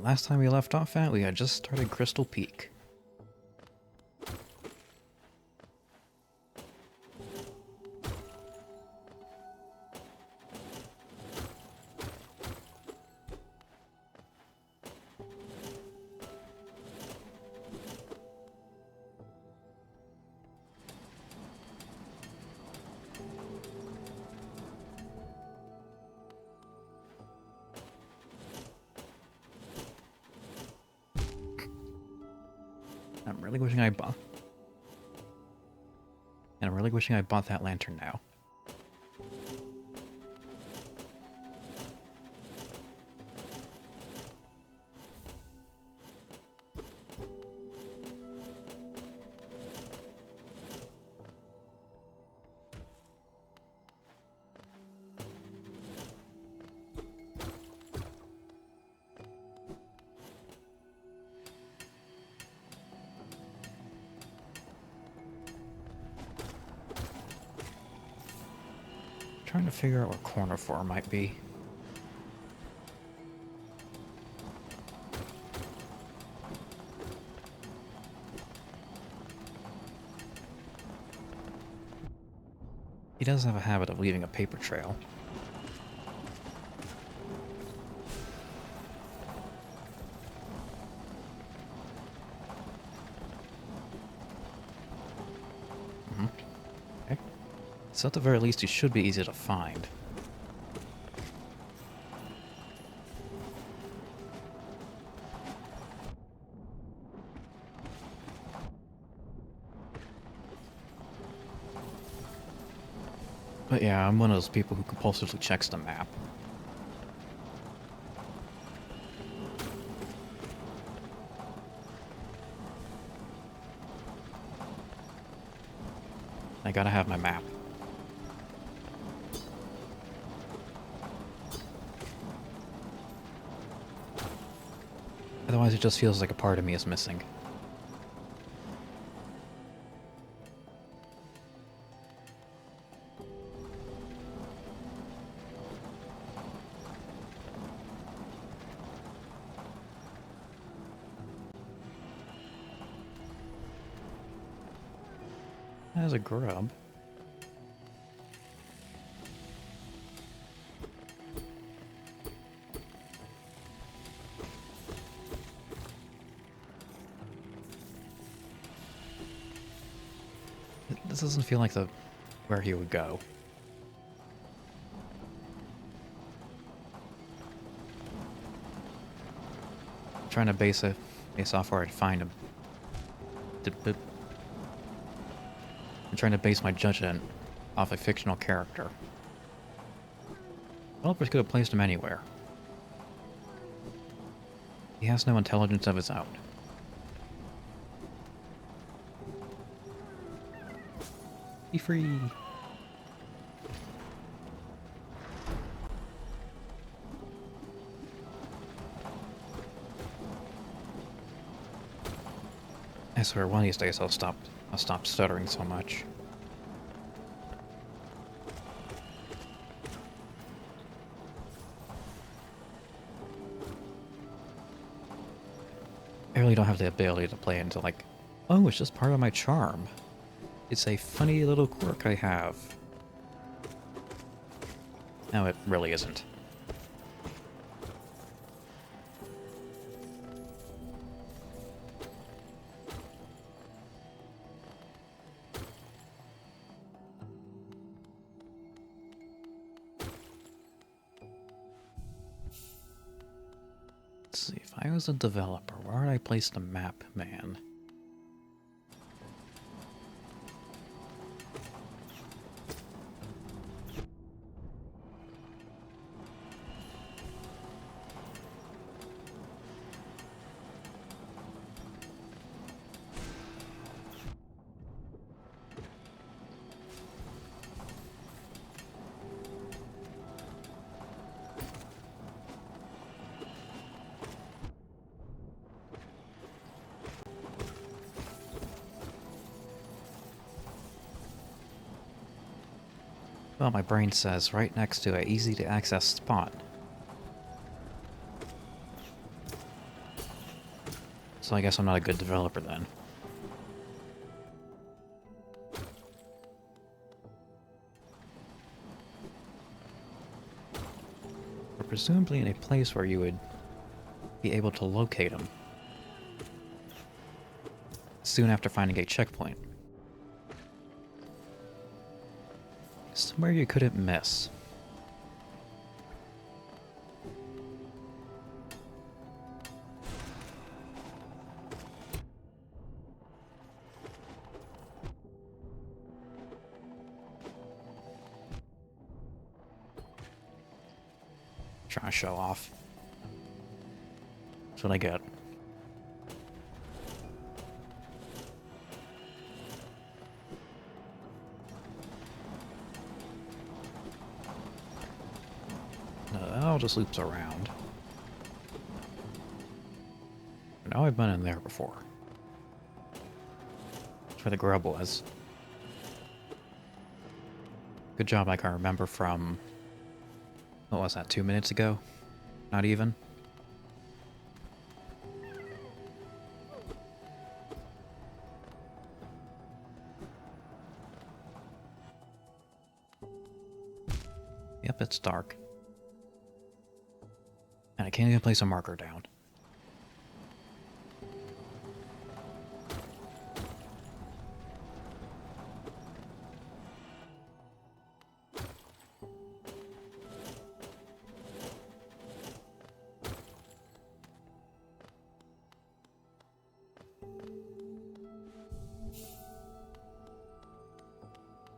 last time we left off at, we had just started Crystal Peak. I'm really wishing I bought... And I'm really wishing I bought that lantern now. Trying to figure out what corner 4 might be. He does have a habit of leaving a paper trail. Okay. So at the very least, he should be easy to find. But yeah, I'm one of those people who compulsively checks the map. I gotta have my map. Otherwise, it just feels like a part of me is missing. There's a grub. This doesn't feel like where he would go. I'm trying to base off where I'd find him. I'm trying to base my judgment off a fictional character. Developers could have placed him anywhere. He has no intelligence of his own. Be free! I swear, one of these days I'll stop stuttering so much. I really don't have the ability to play into like, oh, it's just part of my charm. It's a funny little quirk I have. No, it really isn't. Let's see, if I was a developer, where would I place the map, man? Well, my brain says right next to an easy-to-access spot. So I guess I'm not a good developer then. We're presumably in a place where you would be able to locate them soon after finding a checkpoint. Somewhere you couldn't miss. Trying to show off. That's what I get. No, that all just loops around. I know I've been in there before. That's where the grub was. Good job I can remember from... What was that, 2 minutes ago? Not even? Yep, it's dark. And I can't even place a marker down.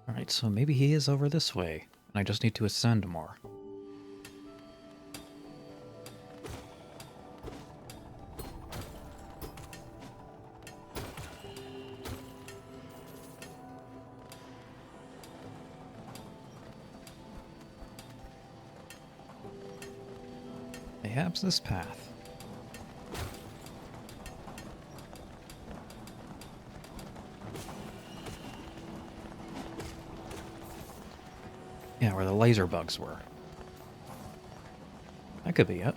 Alright, so maybe he is over this way, and I just need to ascend more. Perhaps this path. Yeah, where the laser bugs were. That could be it.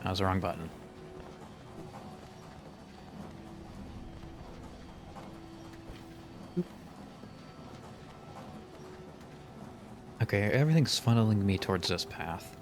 That was the wrong button. Oop. Okay, everything's funneling me towards this path.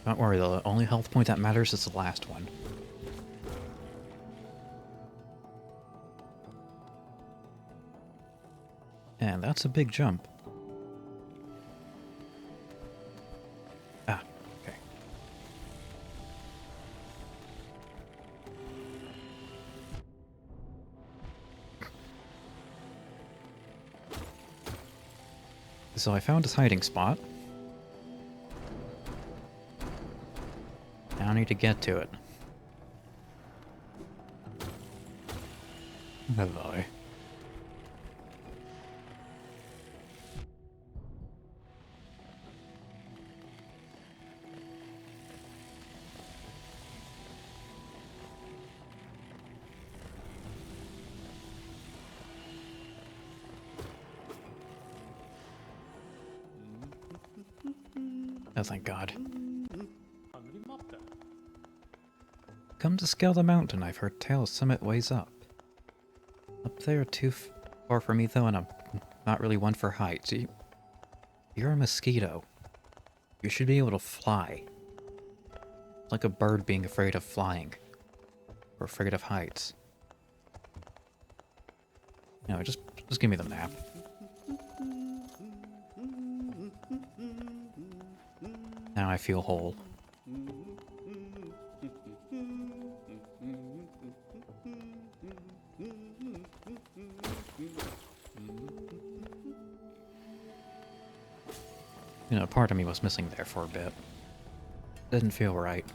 Don't worry, the only health point that matters is the last one. And that's a big jump. Ah, okay. So I found his hiding spot. Now I need to get to it. Have I? Oh, thank God. Come to scale the mountain. I've heard tales summit ways up. Up there too far for me though, and I'm not really one for heights. You're a mosquito. You should be able to fly. It's like a bird being afraid of flying. Or afraid of heights. No, just give me the map. Now I feel whole. You know, part of me was missing there for a bit. Didn't feel right.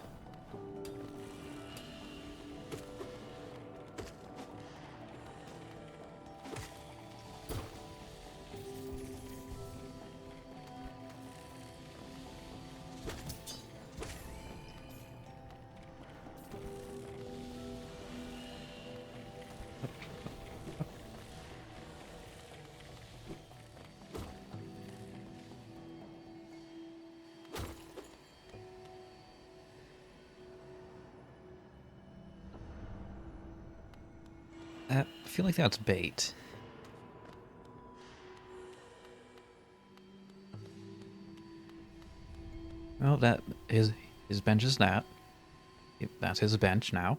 I feel like that's bait. Well, that is his bench is that. That's his bench now.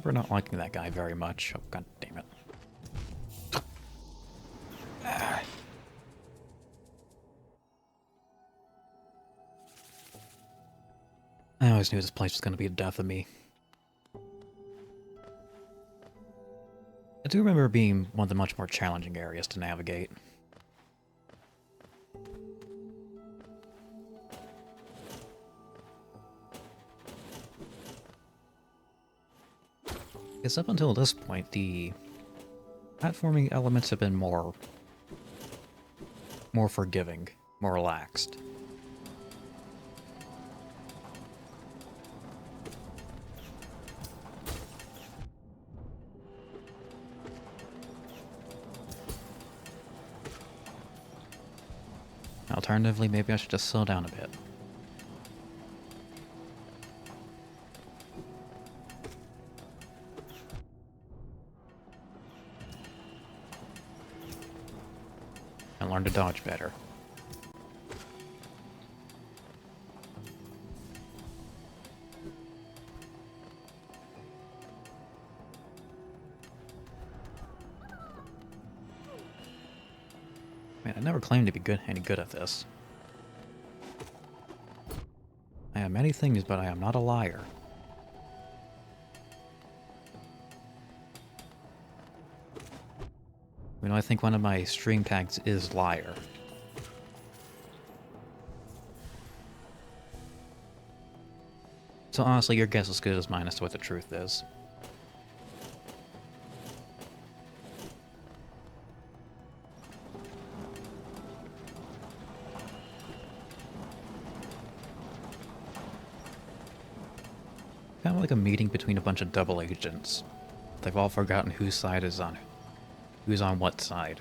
We're not liking that guy very much. Oh, god damn it. I always knew this place was going to be the death of me. I do remember it being one of the much more challenging areas to navigate. Because up until this point, the platforming elements have been more forgiving, more relaxed. Alternatively, maybe I should just slow down a bit. And learn to dodge better. Man, I never claimed to be any good at this. I am many things, but I am not a liar. You know, I think one of my stream tags is liar. So honestly, your guess is as good as mine as to what the truth is. Kind of like a meeting between a bunch of double agents. They've all forgotten whose side is on. Who's on what side.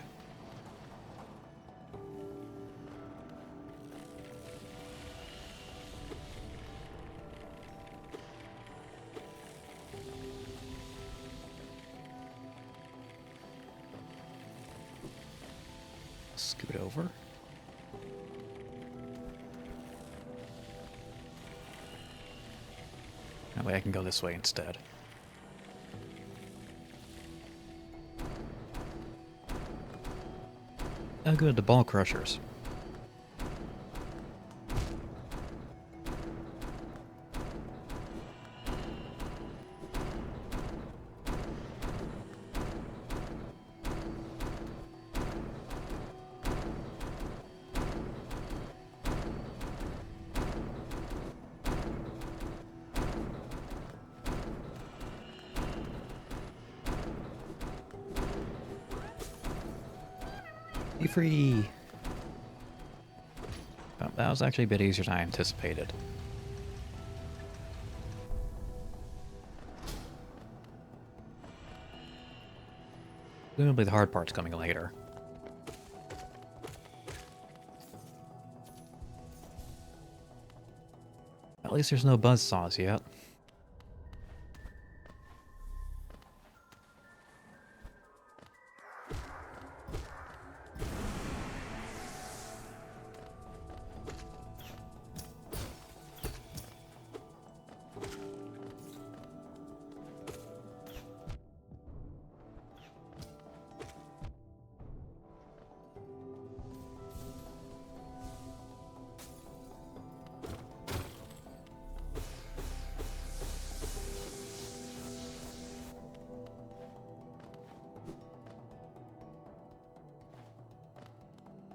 Scoot over. That way I can go this way instead. Oh good, the ball crushers. Be free! Well, that was actually a bit easier than I anticipated. Presumably the hard part's coming later. At least there's no buzzsaws yet.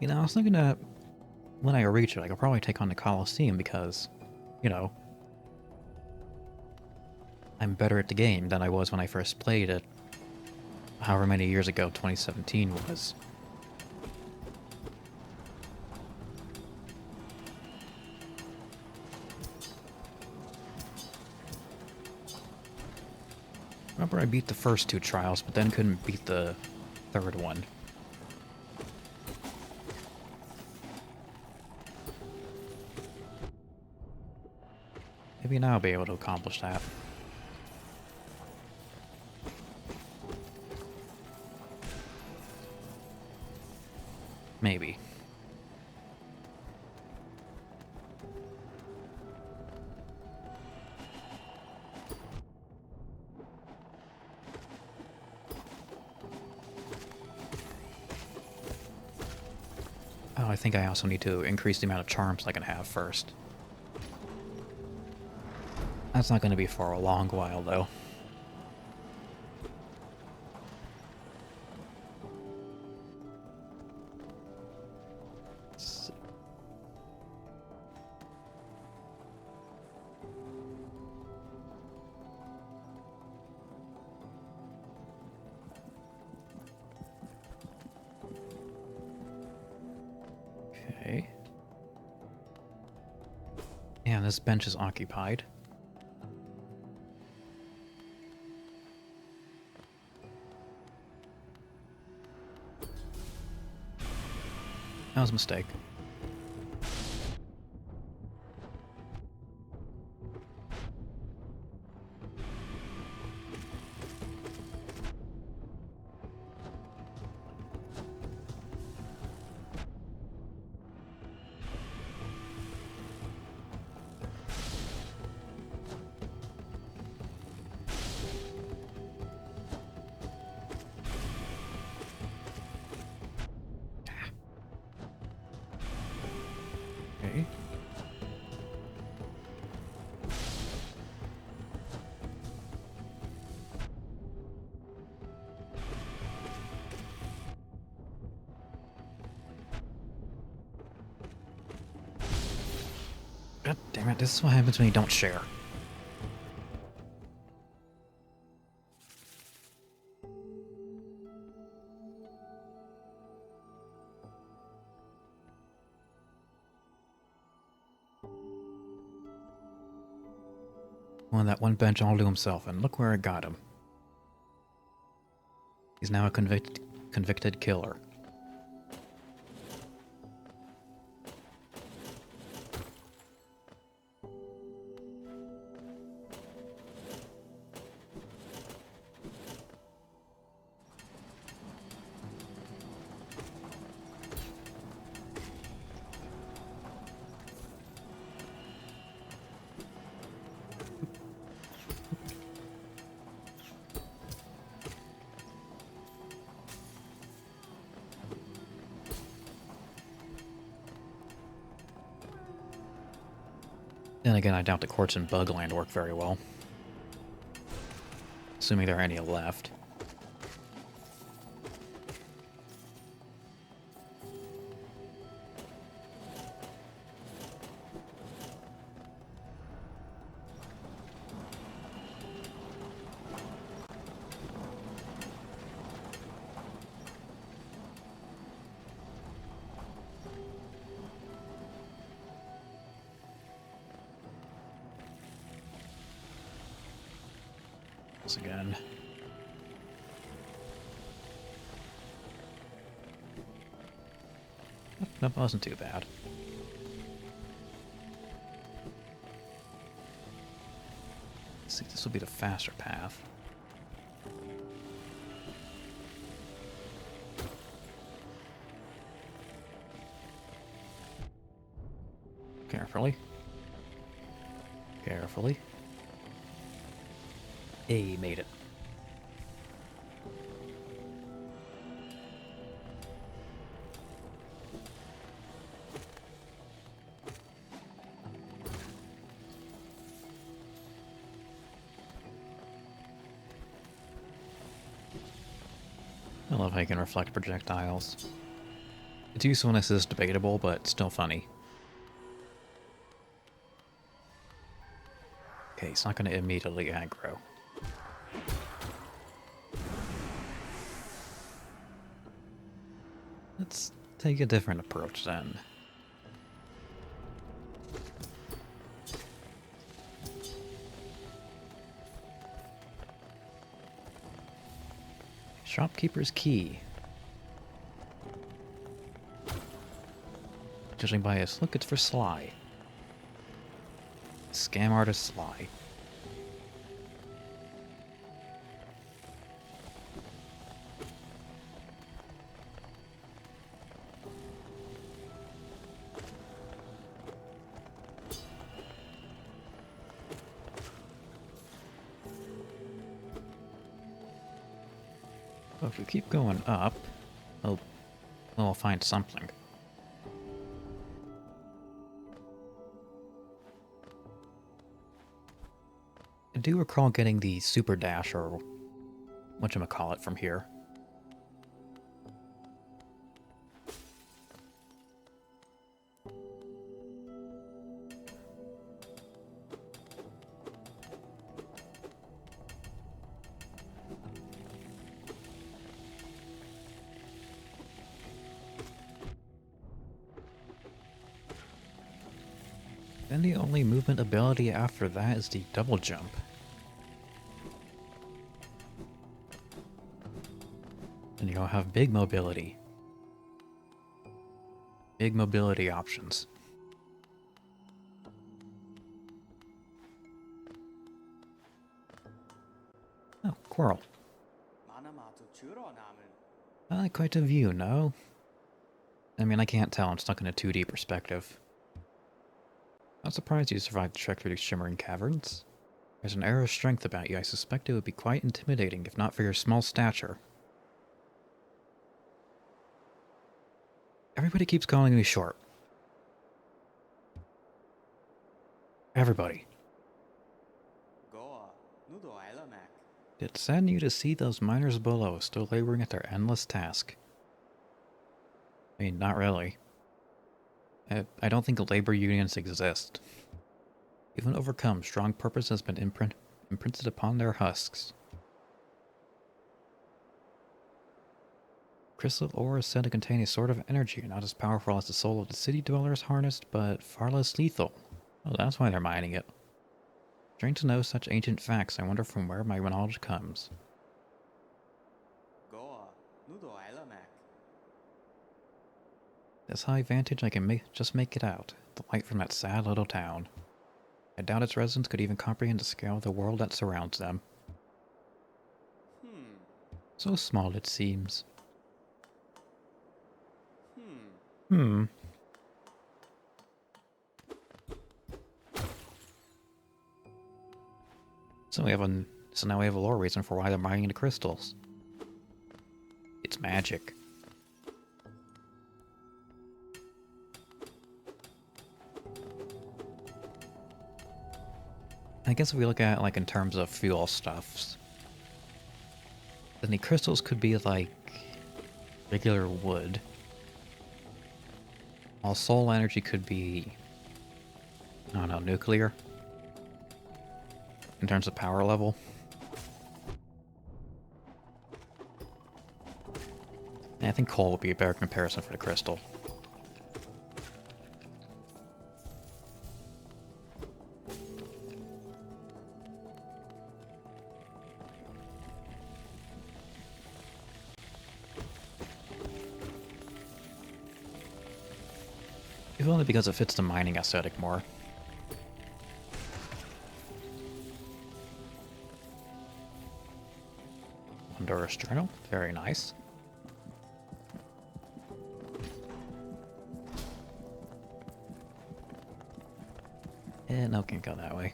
You know, I was thinking that when I reach it, I could probably take on the Colosseum because, you know, I'm better at the game than I was when I first played it, however many years ago 2017 was. Remember I beat the first two trials, but then couldn't beat the third one. Maybe now I'll be able to accomplish that. Maybe. Oh, I think I also need to increase the amount of charms I can have first. That's not going to be for a long while, though. Okay. And this bench is occupied. That was a mistake. Okay. God damn it, this is what happens when you don't share. Well, that one bench all to himself, and look where it got him. He's now a convicted killer. Then again, I doubt the quartz and bugland work very well. Assuming there are any left. Once again. That wasn't too bad. Let's see, this will be the faster path. Carefully. Carefully. Hey, made it. I love how you can reflect projectiles. Its usefulness is debatable, but still funny. Okay, it's not going to immediately aggro. Let's take a different approach then. Shopkeeper's key. Judging by his look, it's for Sly. Scam artist Sly. Well, if we keep going up, we'll find something. I do recall getting the super dash, or whatchamacallit, from here. Then the only movement ability after that is the double jump. And you'll have big mobility. Big mobility options. Oh, Quirrell. Quite a view, no? I mean, I can't tell, I'm stuck in a 2D perspective. Not surprised you survived the trek through these shimmering caverns. There's an air of strength about you. I suspect it would be quite intimidating if not for your small stature. Everybody keeps calling me short. Everybody. It sadden you to see those miners below still laboring at their endless task. I mean, not really. I don't think labor unions exist. Even overcome, strong purpose has been imprinted upon their husks. Crystal ore is said to contain a sort of energy, not as powerful as the soul of the city dwellers harnessed, but far less lethal. Oh, that's why they're mining it. Strange to know such ancient facts. I wonder from where my knowledge comes. This high vantage, I can just make it out. The light from that sad little town. I doubt its residents could even comprehend the scale of the world that surrounds them. So small it seems. So now we have a lore reason for why they're mining the crystals. It's magic. I guess if we look at it like in terms of fuel stuffs, then the crystals could be like regular wood. While soul energy could be, I don't know, nuclear in terms of power level. And I think coal would be a better comparison for the crystal. If only because it fits the mining aesthetic more. Honduras journal, very nice. No, can't go that way.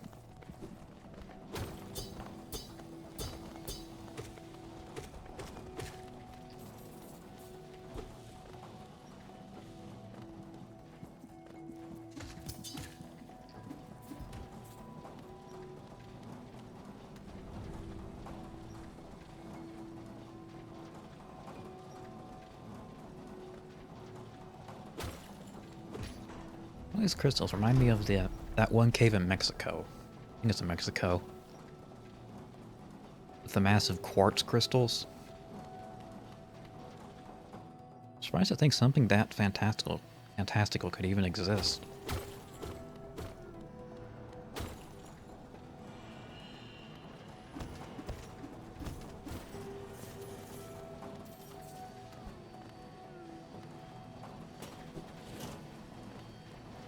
These crystals remind me of that one cave in Mexico. I think it's in Mexico. With the massive quartz crystals. Surprised to think something that fantastical could even exist.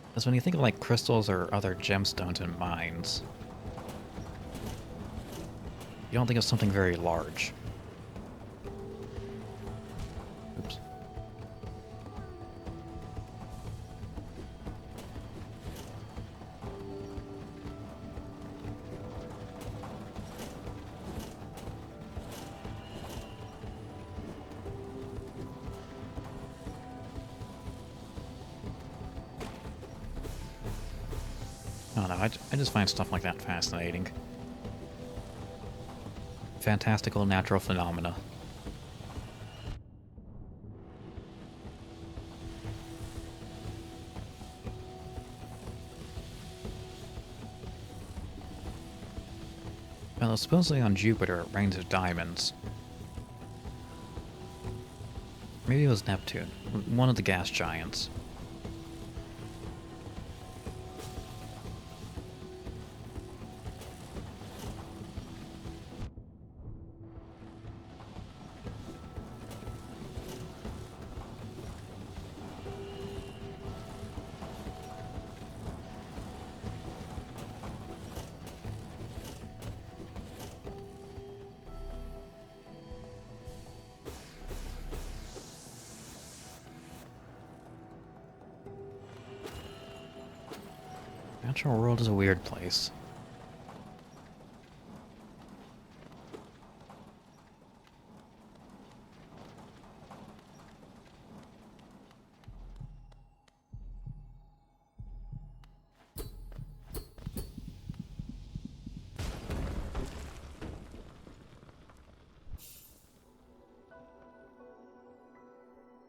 Because when you think of like crystals or other gemstones in mines, you don't think of something very large. Oops. I don't know, I just find stuff like that fascinating. Fantastical natural phenomena. Well, supposedly on Jupiter it rains diamonds. Maybe it was Neptune, one of the gas giants. Natural world is a weird place.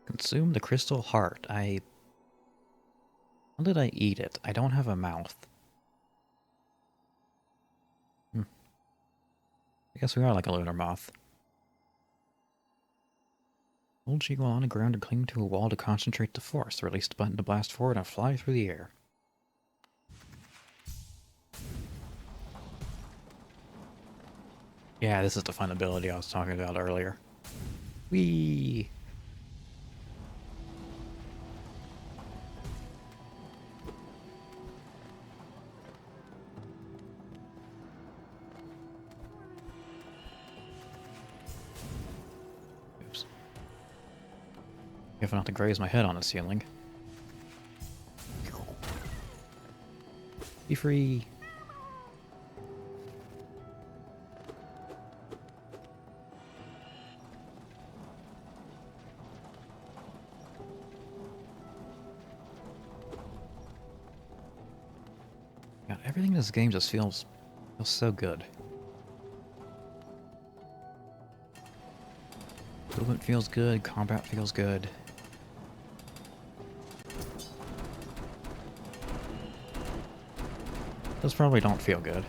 Consume the crystal heart. How did I eat it? I don't have a mouth. I guess we are like a lunar moth. Hold G while on the ground and cling to a wall to concentrate the force. Release the button to blast forward and fly through the air. Yeah, this is the fun ability I was talking about earlier. Whee! Oops. Careful not to graze my head on the ceiling. Be free! God, everything in this game just feels so good. Movement feels good, combat feels good. Those probably don't feel good.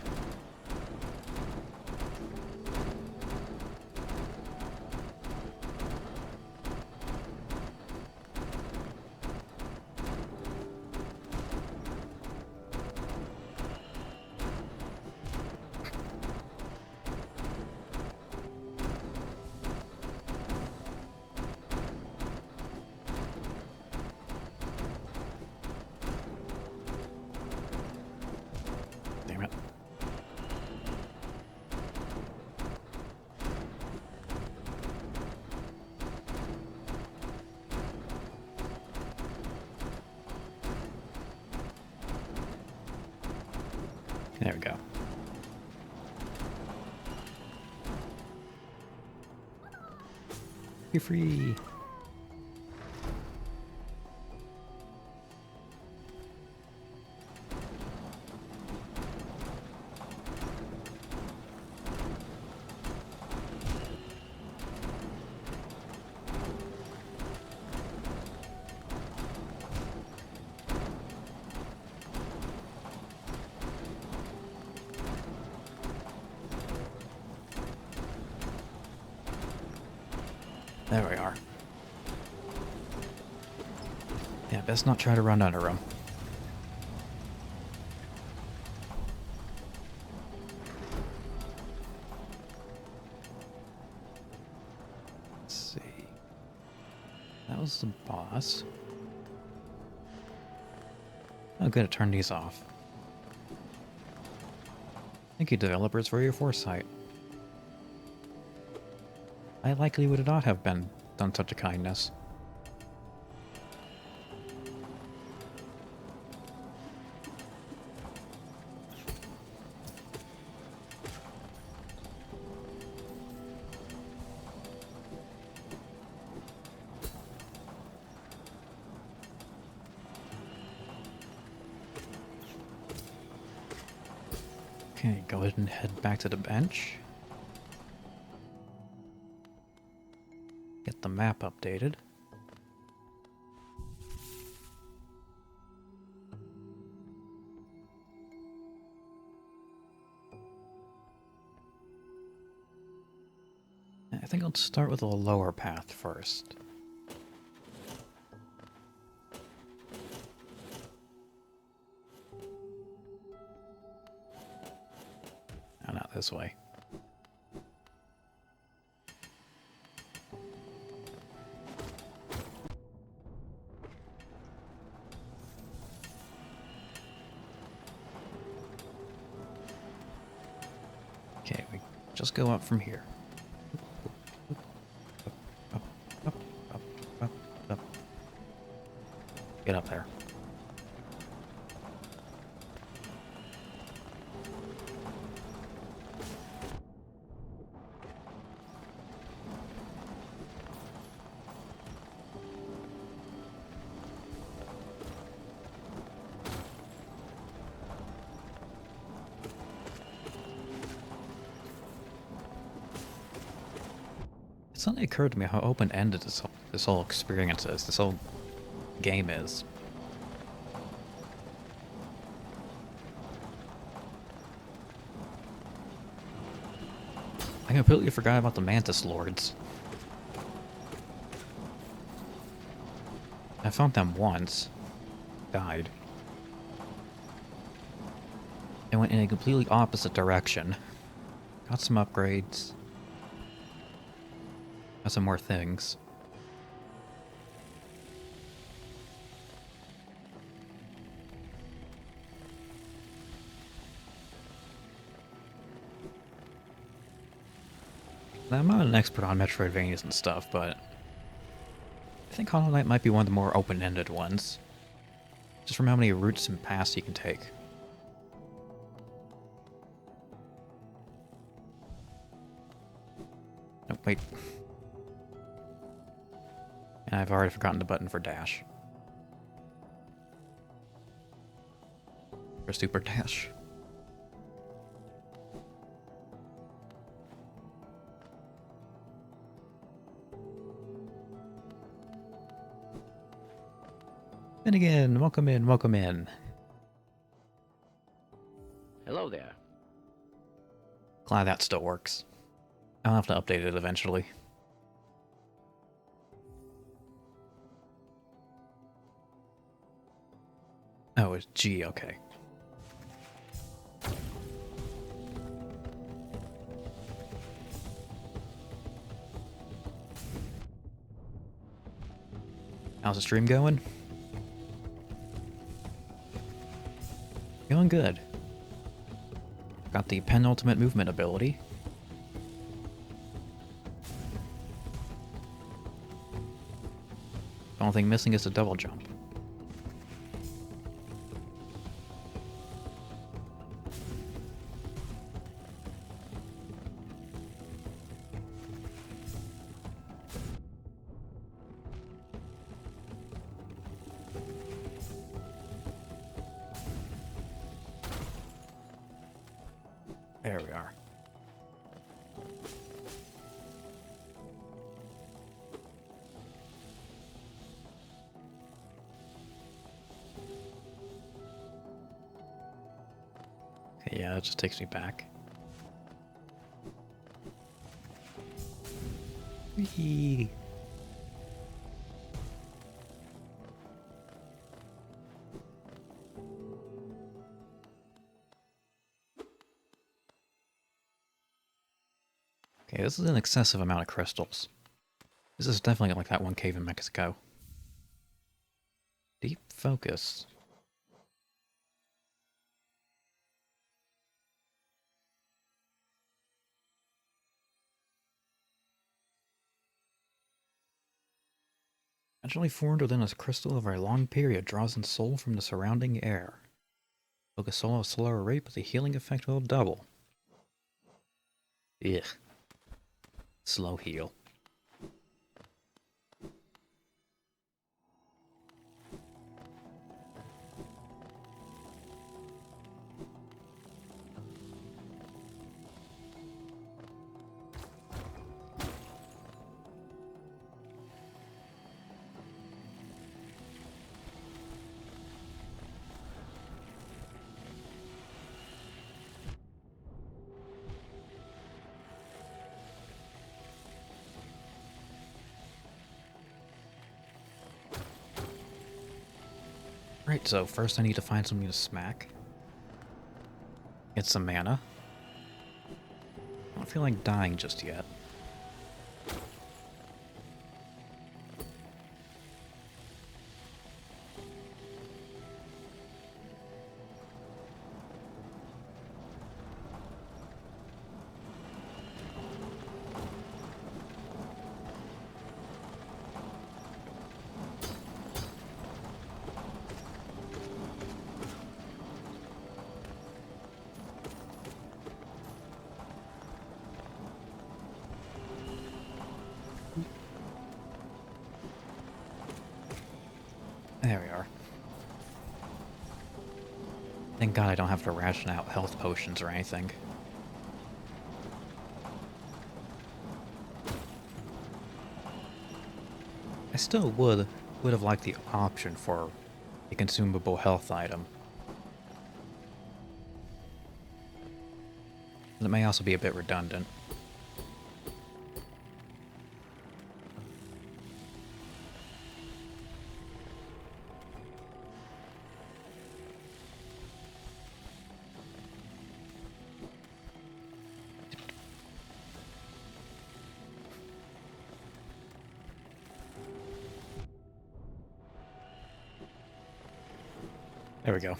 Damn it. There we go. Be free. There we are. Yeah, best not try to run under him. Let's see. That was the boss. Oh, good, it turned these off. Thank you, developers, for your foresight. I likely would not have been done such a kindness. Okay, go ahead and head back to the bench. Get the map updated. I think I'll start with the lower path first. No, not this way. Okay, we just go up from here. Up, up, up, up, up. Get up there. It suddenly occurred to me how open-ended this whole experience is, this whole game is. I completely forgot about the Mantis Lords. I found them once. Died. I went in a completely opposite direction. Got some upgrades. Got some more things. Now, I'm not an expert on Metroidvanias and stuff, but I think Hollow Knight might be one of the more open-ended ones. Just from how many routes and paths you can take. Oh, wait. And I've already forgotten the button for dash. For super dash. And again, welcome in, welcome in. Hello there. Glad that still works. I'll have to update it eventually. Oh, it's G, okay. How's the stream going? Going good. Got the penultimate movement ability. The only thing missing is a double jump. There we are. Okay, yeah, that just takes me back. Whee! Yeah, this is an excessive amount of crystals. This is definitely like that one cave in Mexico. Deep focus. Naturally formed within a crystal over a long period, draws in soul from the surrounding air. Focus soul at a slower rate, but the healing effect will double. Ugh. Slow heal. Right, so first I need to find something to smack. Get some mana. I don't feel like dying just yet. There we are. Thank God I don't have to ration out health potions or anything. I still would have liked the option for a consumable health item. It may also be a bit redundant. There we go.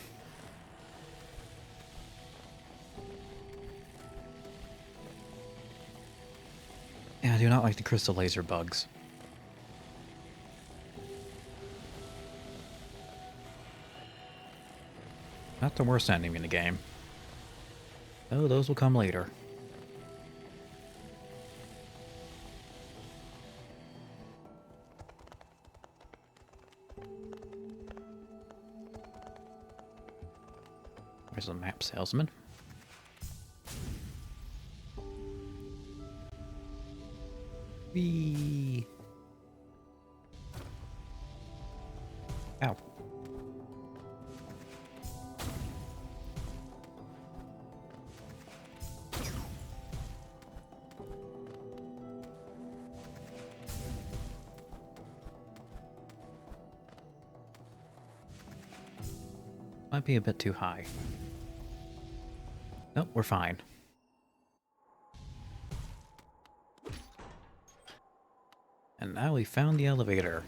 Yeah, I do not like the crystal laser bugs. Not the worst ending in the game. Oh, those will come later. There's a map salesman. Whee! Ow. Might be a bit too high. Nope, we're fine. And now we found the elevator.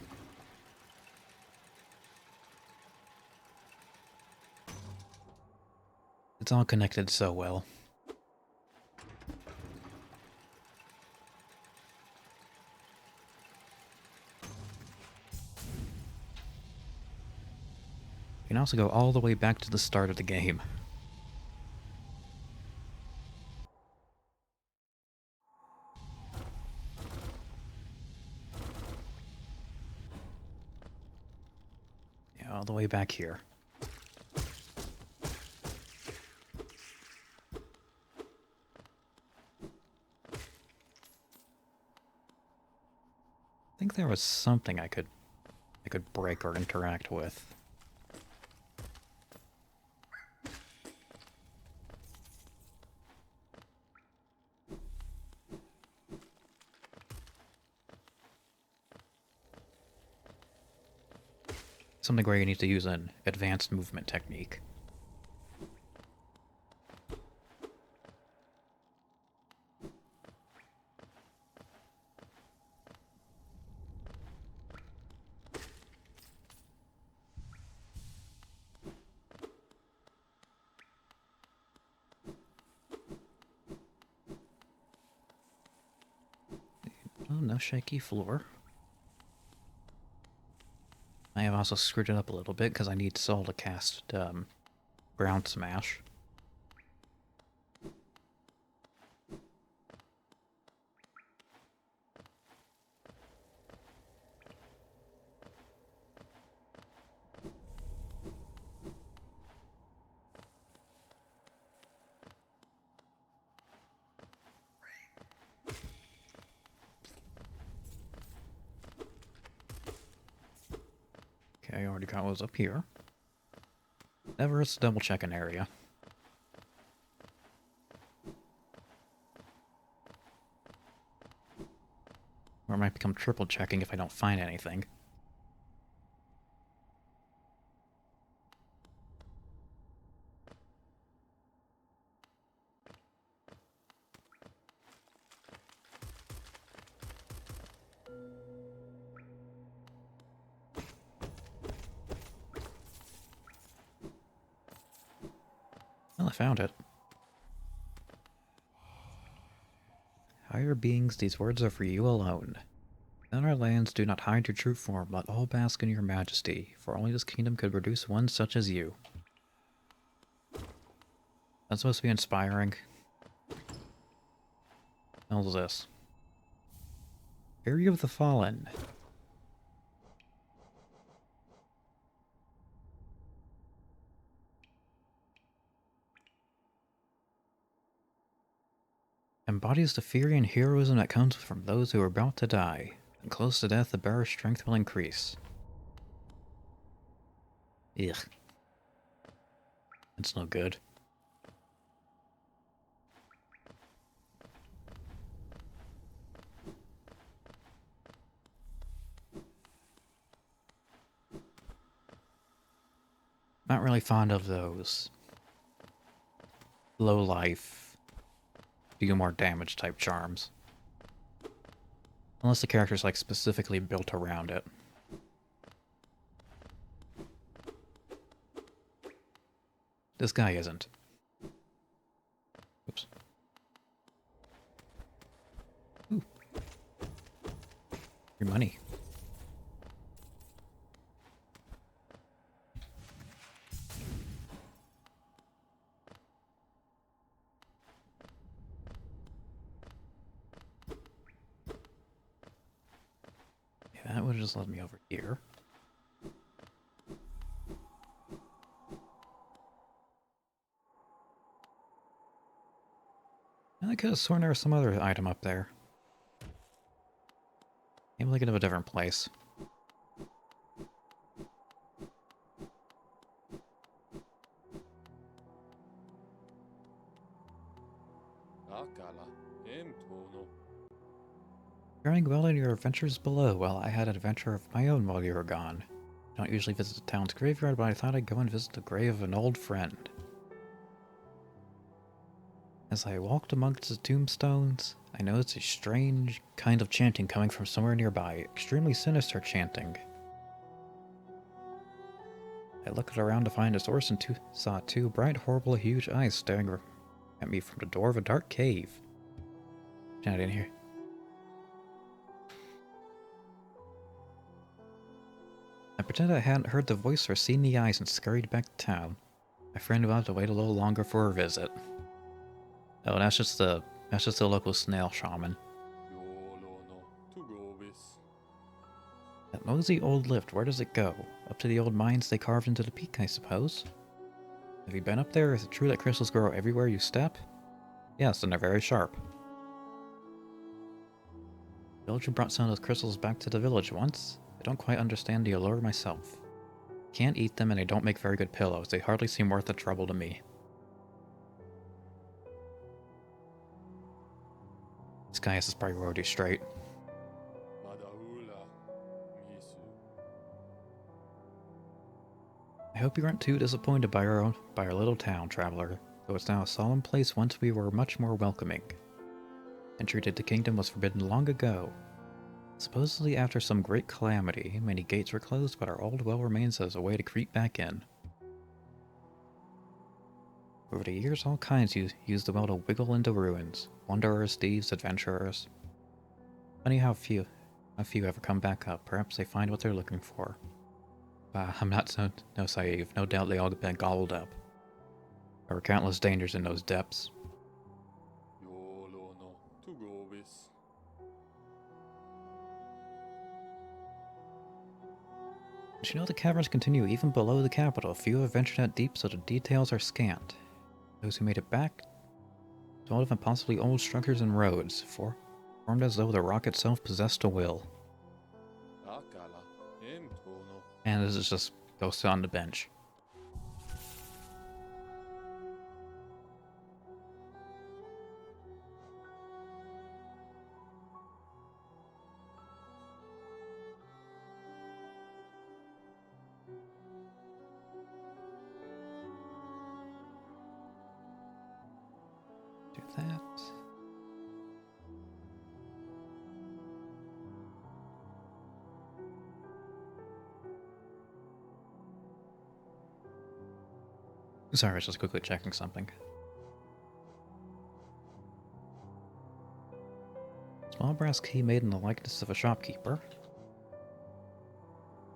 It's all connected so well. You can also go all the way back to the start of the game. Yeah, all the way back here. I think there was something I could break or interact with. Something where you need to use an advanced movement technique. no shaky floor. I have also screwed it up a little bit because I need Soul to cast Ground Smash. Okay, I already got what was up here. Never hurts to double check an area. Or it might become triple checking if I don't find anything. Well, I found it. Higher beings, these words are for you alone. In our lands, do not hide your true form, but all bask in your majesty, for only this kingdom could produce one such as you. That's supposed to be inspiring. What is this? Area of the Fallen. Embodies the fury and heroism that comes from those who are about to die. And close to death, the bearer's strength will increase. Ugh. That's no good. Not really fond of those low life, do more damage type charms. Unless the character's like specifically built around it. This guy isn't. Oops. Ooh. Your money. Yeah, that would have just led me over here. I could have sworn there was some other item up there. I'm looking of a different place. Faring well in your adventures below. Well, I had an adventure of my own while you were gone. I don't usually visit the town's graveyard, but I thought I'd go and visit the grave of an old friend. As I walked amongst the tombstones, I noticed a strange kind of chanting coming from somewhere nearby, extremely sinister chanting. I looked around to find a source and saw two bright, horrible, huge eyes staring at me from the door of a dark cave. Get in here. I pretended I hadn't heard the voice or seen the eyes and scurried back to town. My friend will have to wait a little longer for her visit. Oh, that's just the local snail shaman. That mosey old lift, where does it go? Up to the old mines they carved into the peak, I suppose. Have you been up there? Is it true that crystals grow everywhere you step? Yes, and they're very sharp. The villager brought some of those crystals back to the village once. I don't quite understand the allure myself. Can't eat them and they don't make very good pillows. They hardly seem worth the trouble to me. This guy has his priorities straight. I hope you aren't too disappointed by our little town, traveler, though it's now a solemn place. Once we were much more welcoming. Entry to the kingdom was forbidden long ago. Supposedly after some great calamity, many gates were closed, but our old well remains as a way to creep back in. Over the years, all kinds used the well to wiggle into ruins. Wanderers, thieves, adventurers. Funny how few ever come back up. Perhaps they find what they're looking for. I'm not no naive. No doubt they all been gobbled up. There were countless dangers in those depths. Did you know the caverns continue even below the capital? Few have ventured that deep, so the details are scant. Those who made it back told of impossibly old structures and roads, formed as though the rock itself possessed a will. And this is just ghosts on the bench. Do that. Sorry, I was just quickly checking something. Small brass key made in the likeness of a shopkeeper.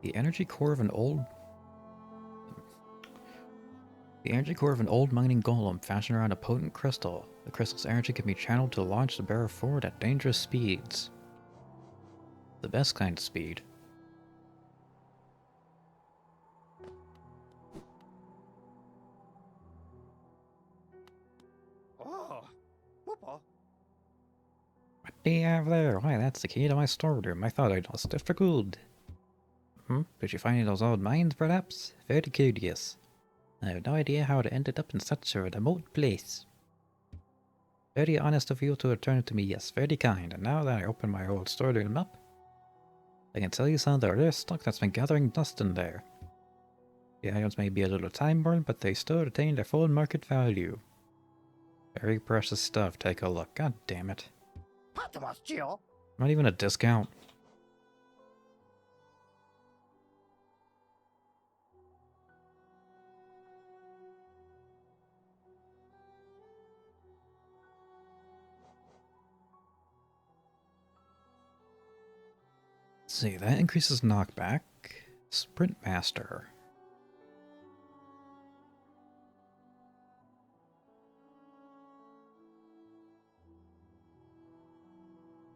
The energy core of an old mining golem fashioned around a potent crystal. The crystal's energy can be channeled to launch the bearer forward at dangerous speeds. The best kind of speed. What do you have there? Why, that's the key to my storeroom. I thought I'd lost it for good. Did you find any of those old mines, perhaps? Very curious. I have no idea how it ended up in such a remote place. Very honest of you to return it to me, yes, very kind. And now that I open my old storeroom up, I can tell you some of the rare stock that's been gathering dust in there. The items may be a little time-worn, but they still retain their full market value. Very precious stuff, take a look. God damn it. Not even a discount. Let's see, that increases knockback. Sprint Master.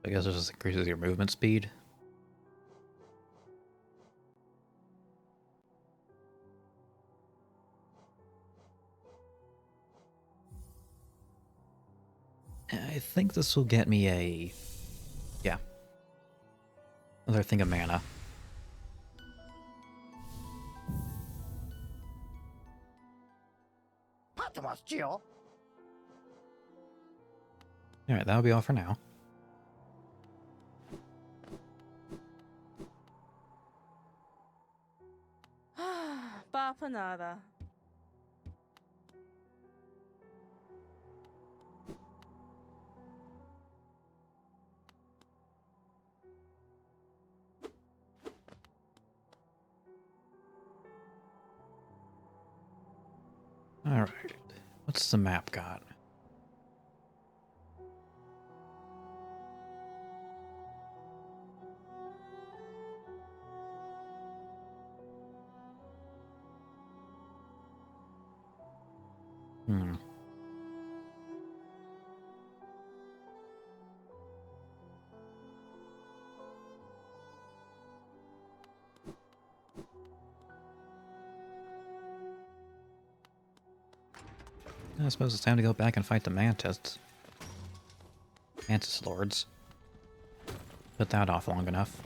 I guess it just increases your movement speed. I think this will get me a... yeah. Another thing of mana. Alright, that'll be all for now. Bapanada. Alright. What's the map got? I suppose it's time to go back and fight the Mantis Lords. Put that off long enough.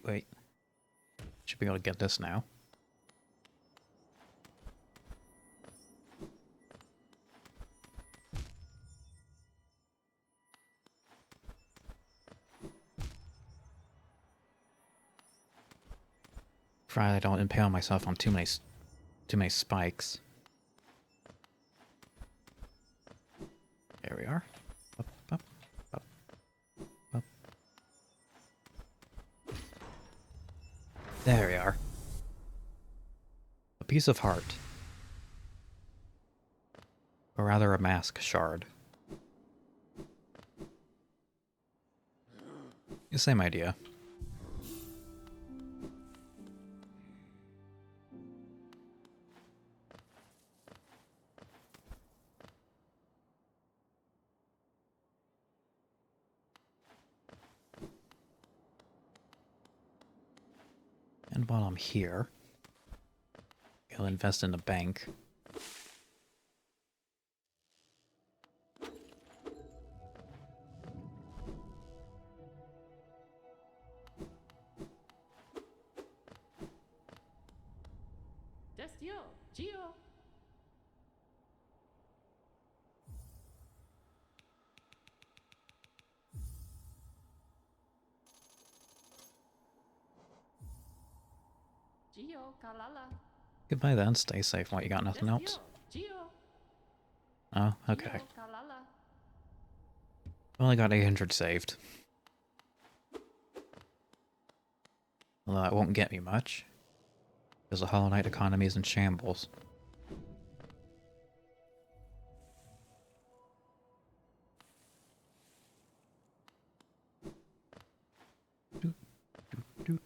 Wait. Should be able to get this now. Provided I don't impale myself on too many spikes. There we are. Up, up, up, up. There we are. A piece of heart. Or rather a mask shard. The same idea. And while I'm here, I'll invest in the bank. Destio, Gio. Gio, Kalala. Goodbye then, stay safe while you got nothing else. Gio. Oh, okay. Gio, Kalala. Only got 800 saved. Although that won't get me much, because the Hollow Knight economy is in shambles. Doot, doot, doot.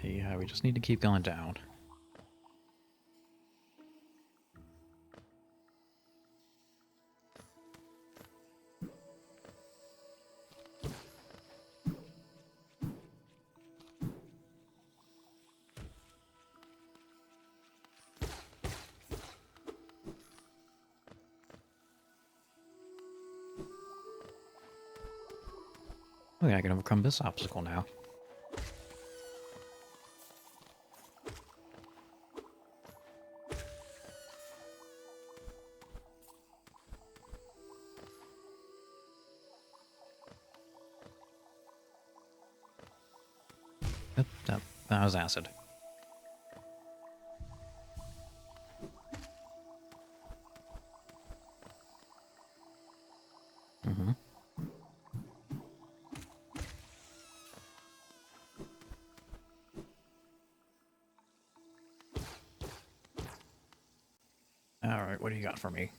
Yeah, we just need to keep going down. Okay, I can overcome this obstacle now. Yep, yep, that was acid. Mm-hmm. Alright, what do you got for me?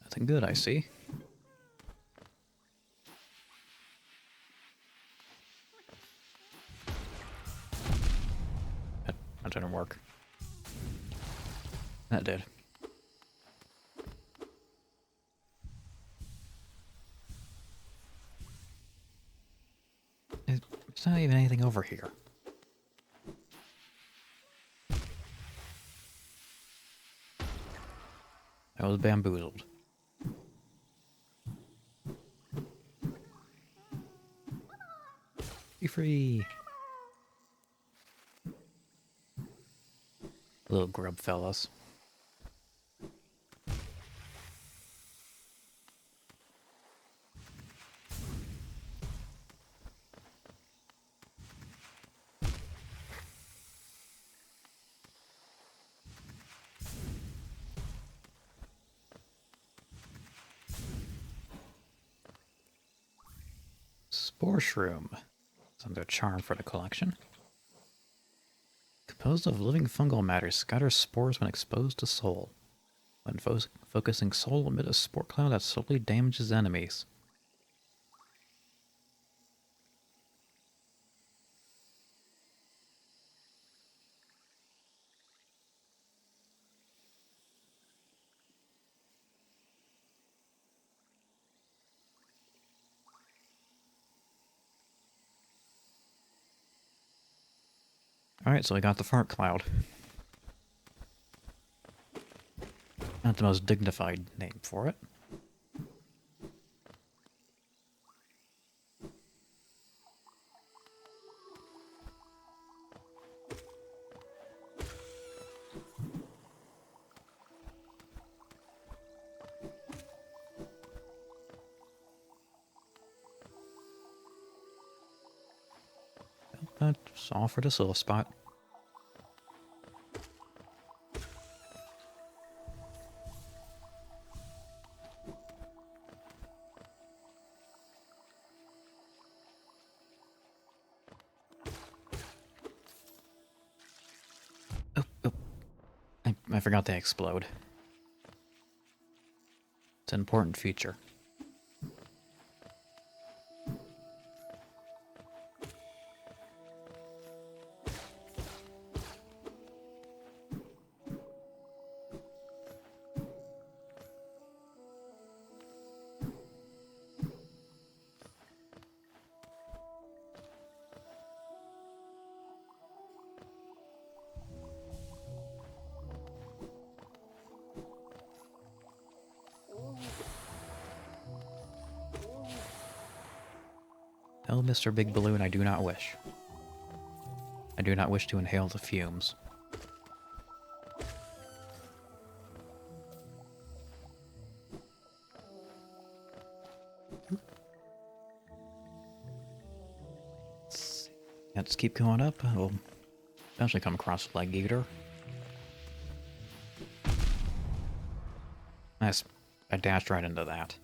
Nothing good, I see. That didn't work. That did. There's not even anything over here. I was bamboozled. Be free! Little grub fellas. Spore Shroom. It's another charm for the collection. Composed of living fungal matter, scatters spores when exposed to soul. When focusing soul, emit a spore cloud that slowly damages enemies. Alright, so I got the fart cloud. Not the most dignified name for it. That's all for the slow spot. Oh, oh. I forgot they explode. It's an important feature. Tell Mr. Big Balloon I do not wish. I do not wish to inhale the fumes. Let's keep going up. We'll eventually come across a leg eater. Nice. I dashed right into that.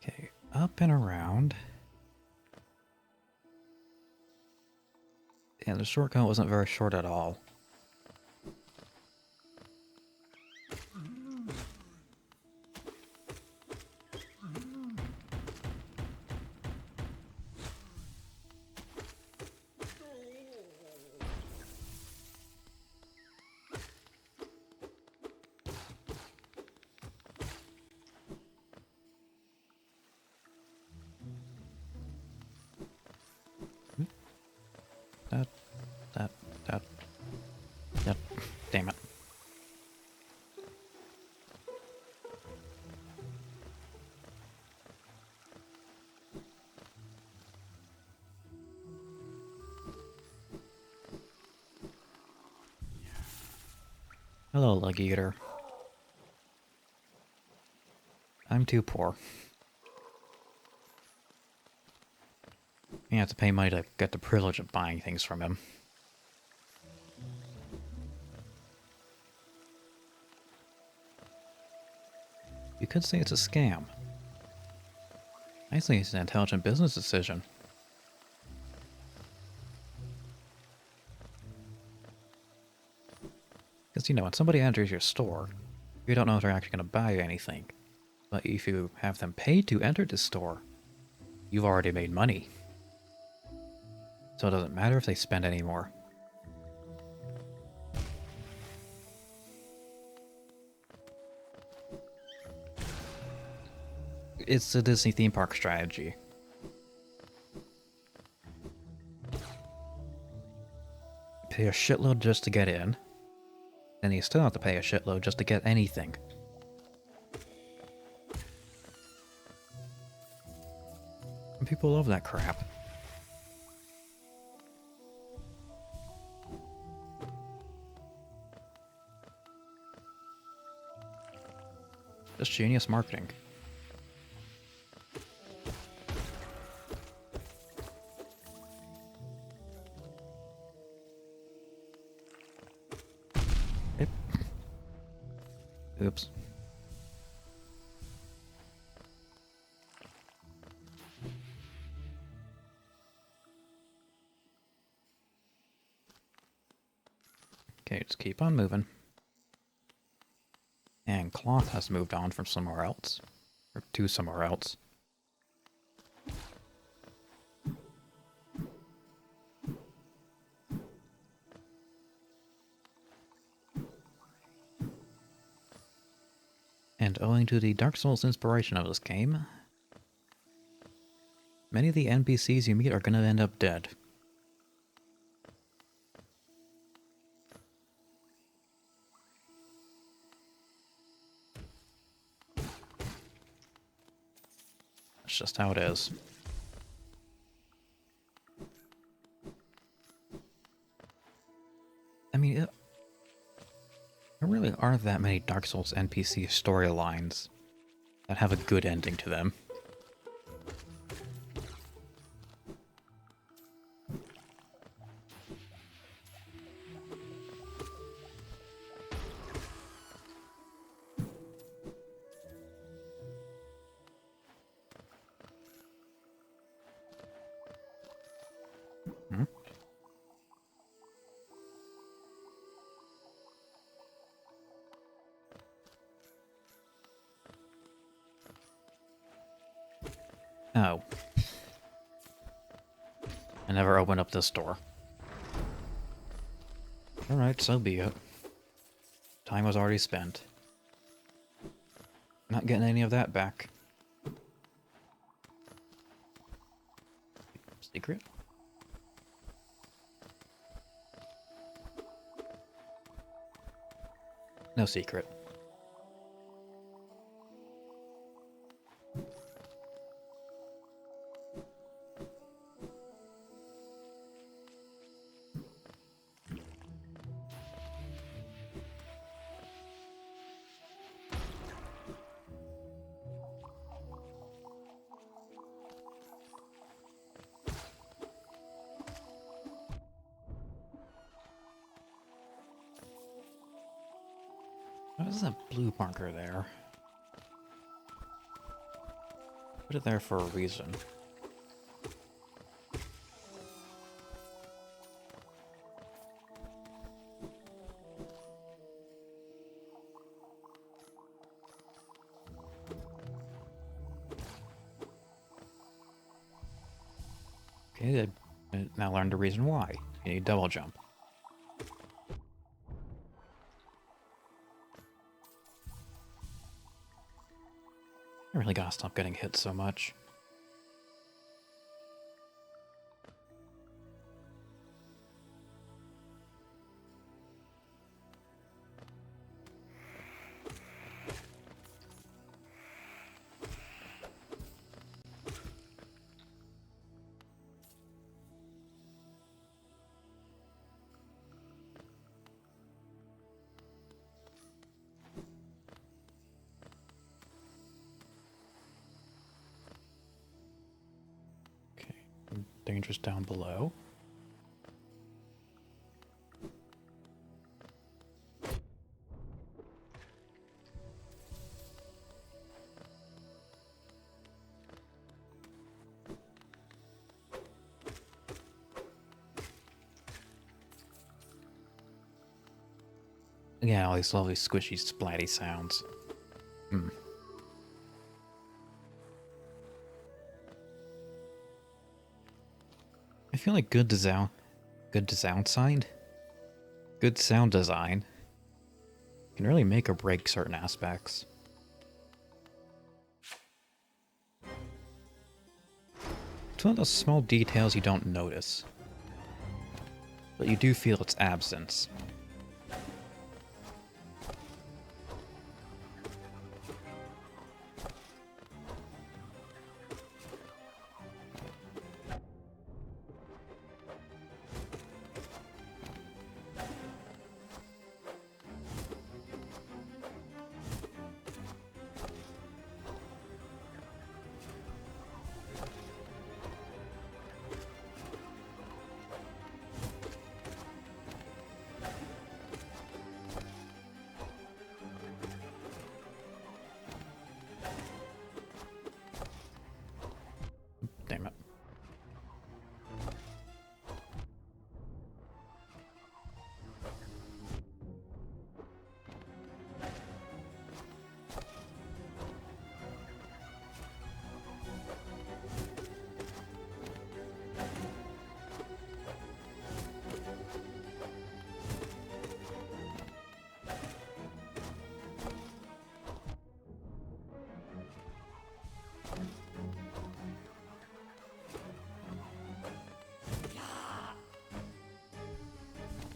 Okay, up and around. Yeah, the shortcut wasn't very short at all. Yep. Damn it. Hello, leg eater. I'm too poor. You have to pay money to get the privilege of buying things from him. You could say it's a scam. I think it's an intelligent business decision. Because, you know, when somebody enters your store, you don't know if they're actually going to buy anything. But if you have them pay to enter the store, you've already made money. So it doesn't matter if they spend any more. It's a Disney theme park strategy. Pay a shitload just to get in, then you still have to pay a shitload just to get anything. And people love that crap. Just genius marketing. Yep. Oops. Okay, just keep on moving. And Cloth has moved on from somewhere else. Or to somewhere else. And owing to the Dark Souls inspiration of this game, many of the NPCs you meet are gonna end up dead. That's just how it is. I mean, there really aren't that many Dark Souls NPC storylines that have a good ending to them. Hmm? Oh. I never opened up this door. Alright, so be it. Time was already spent. Not getting any of that back. Secret? No secret. What is that blue marker there? Put it there for a reason. Okay, I now learned the reason why. You need double jump. I really gotta stop getting hit so much. Okay, dangerous down below. Yeah, all these lovely squishy splatty sounds. Hmm. I feel like good sound design can really make or break certain aspects. It's one of those small details you don't notice, but you do feel its absence.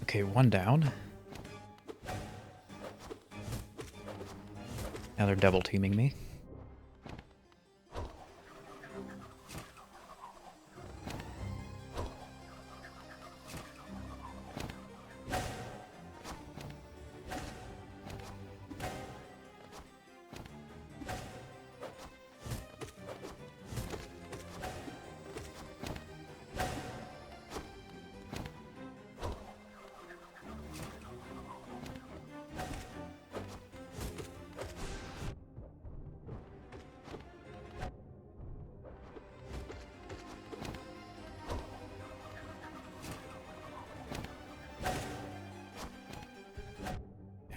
Okay, one down. Now they're double teaming me.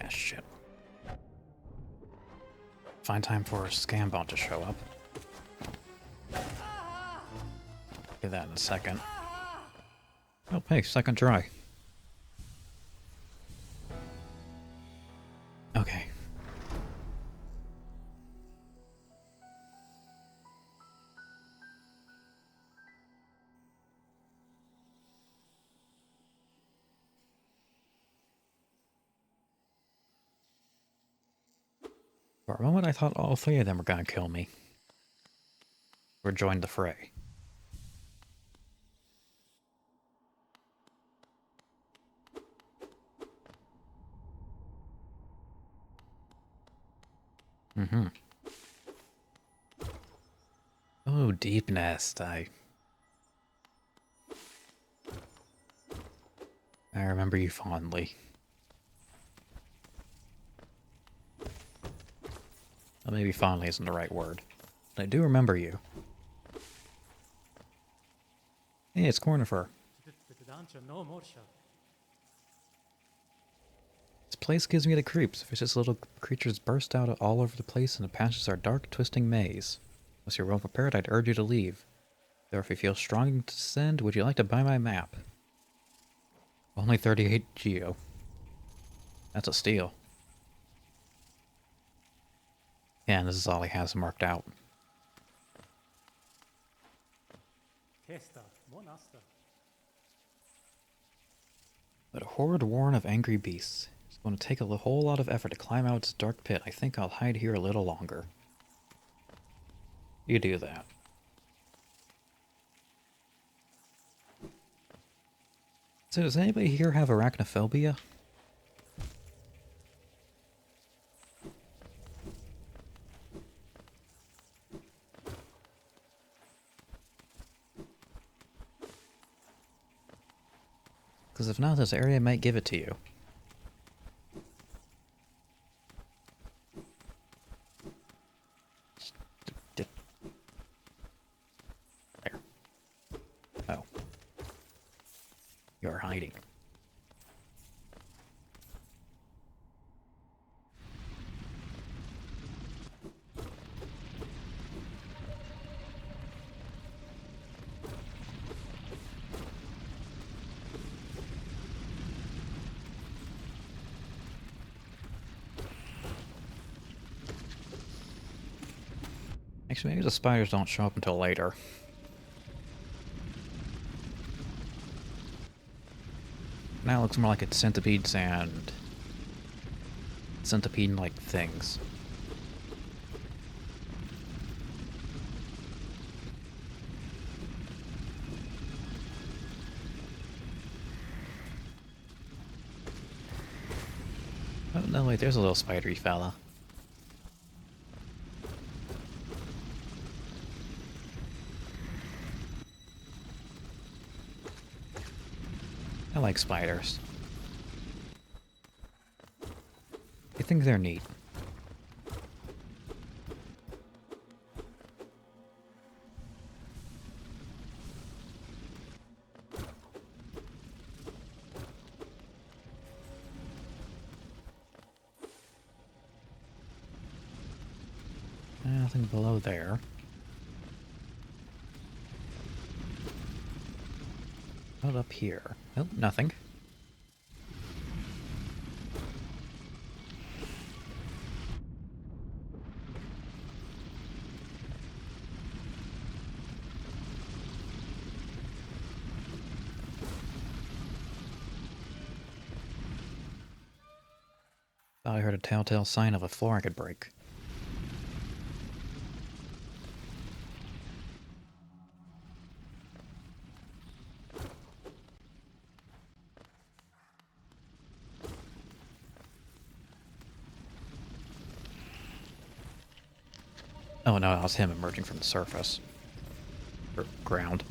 Ah, shit. Find time for a scam bot to show up. Get that in a second. Oh, hey, second try. Okay. For a moment, I thought all three of them were gonna kill me. Or join the fray. Mm-hmm. Oh, deep nest. I remember you fondly. Well, maybe fondly isn't the right word. But I do remember you. Hey, it's Cornifer. This place gives me the creeps. Vicious little creatures burst out all over the place, and the passages are dark, twisting maze. Unless you're well prepared, I'd urge you to leave. Though if you feel strong to descend, would you like to buy my map? Only 38 geo. That's a steal. Yeah, and this is all he has marked out. But a horrid warren of angry beasts. It's going to take a whole lot of effort to climb out its dark pit. I think I'll hide here a little longer. You do that. So does anybody here have arachnophobia? Because if not, this area might give it to you. There. Oh. You're hiding. Actually, maybe the spiders don't show up until later. Now it looks more like it's centipedes and centipede-like things. Oh, no, wait, there's a little spidery fella. I like spiders. I think they're neat. Nothing below there. What up here? Oh, nothing. Thought I heard a telltale sign of a floor I could break. Oh no, that was him emerging from the surface. Or ground.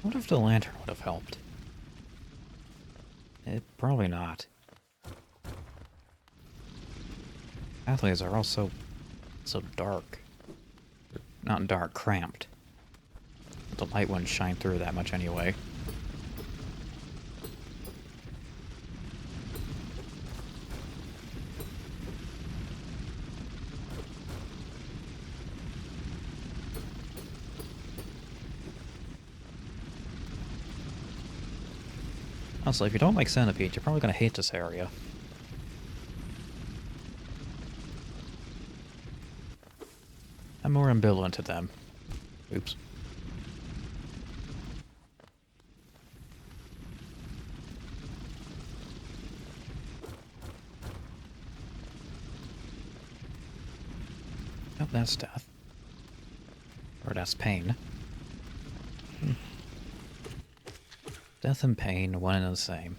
What if the lantern would have helped? Probably not. Pathways are also so dark. Not dark, cramped. But the light wouldn't shine through that much anyway. Also, if you don't like centipedes, you're probably going to hate this area. I'm more ambivalent to them. Oops. Oh, that's death. Or that's pain. Death and pain, one and the same.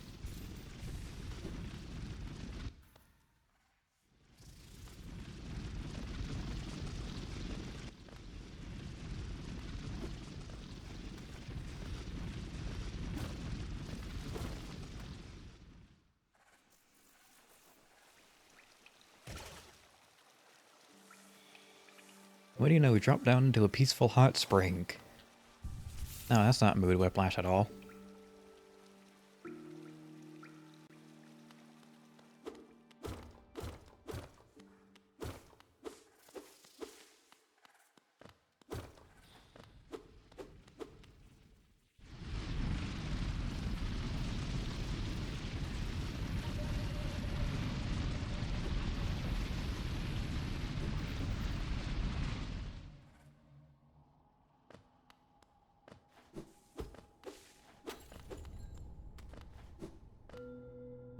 What do you know, we dropped down into a peaceful hot spring. No, that's not mood whiplash at all.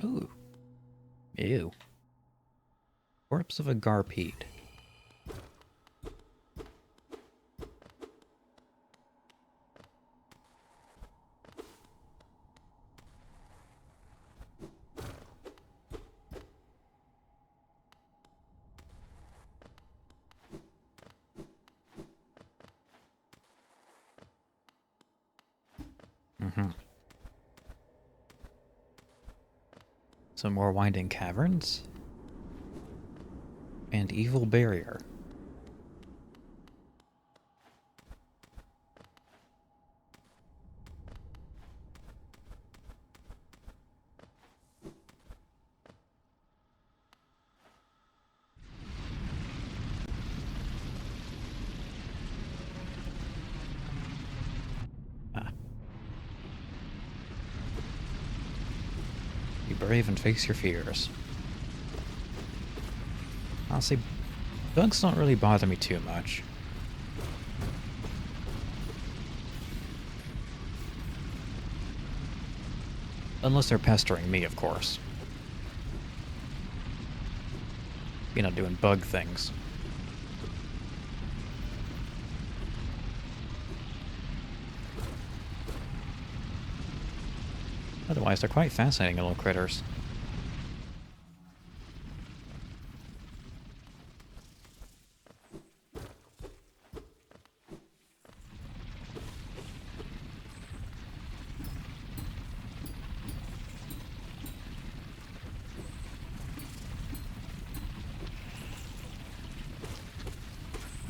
Ooh. Ew. Corpse of a garpede. Some more winding caverns. And evil barrier. Be brave and face your fears. Honestly, bugs don't really bother me too much. Unless they're pestering me, of course. You know, doing bug things. Otherwise, they're quite fascinating little critters.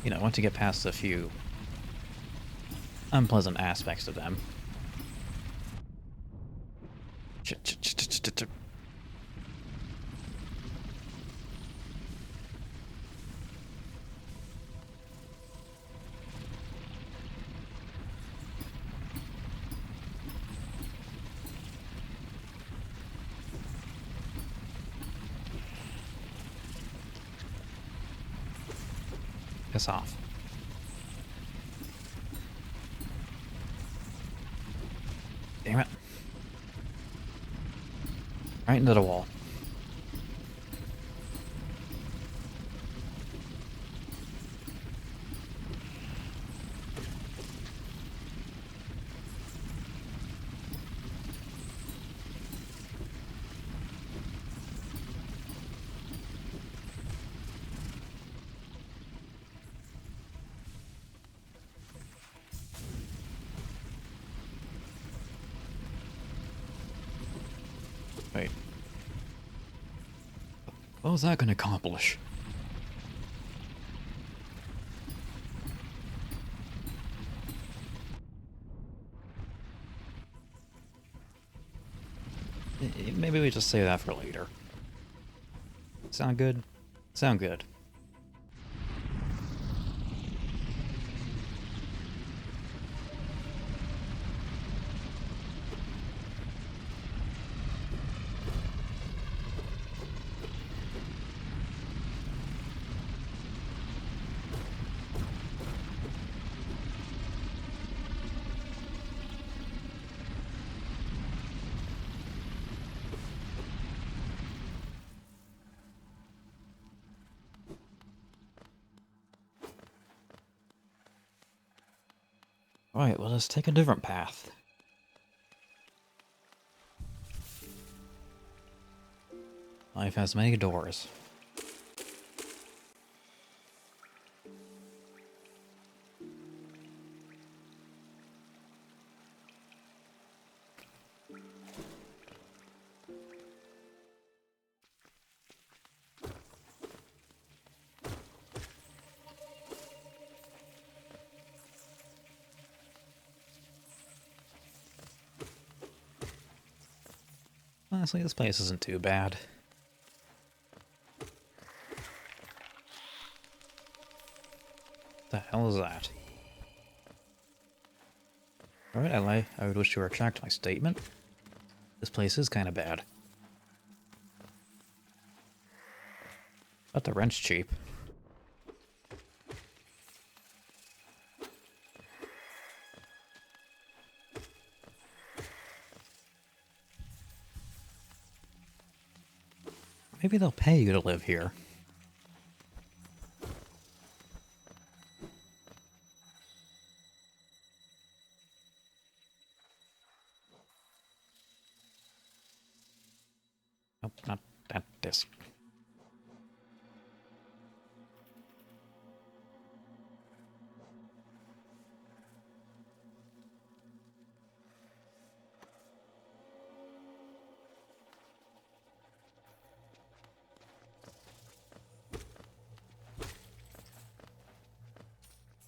You know, once you get past a few unpleasant aspects of them. us off. Damn it. Right into the wall. Wait. What was that going to accomplish? Maybe we just save that for later. Sound good? Sound good. Alright, well, let's take a different path. Life has many doors. Honestly, this place isn't too bad. The hell is that? Alright, I would wish to retract my statement. This place is kind of bad. But the rent's cheap. Maybe they'll pay you to live here. Nope, not that this.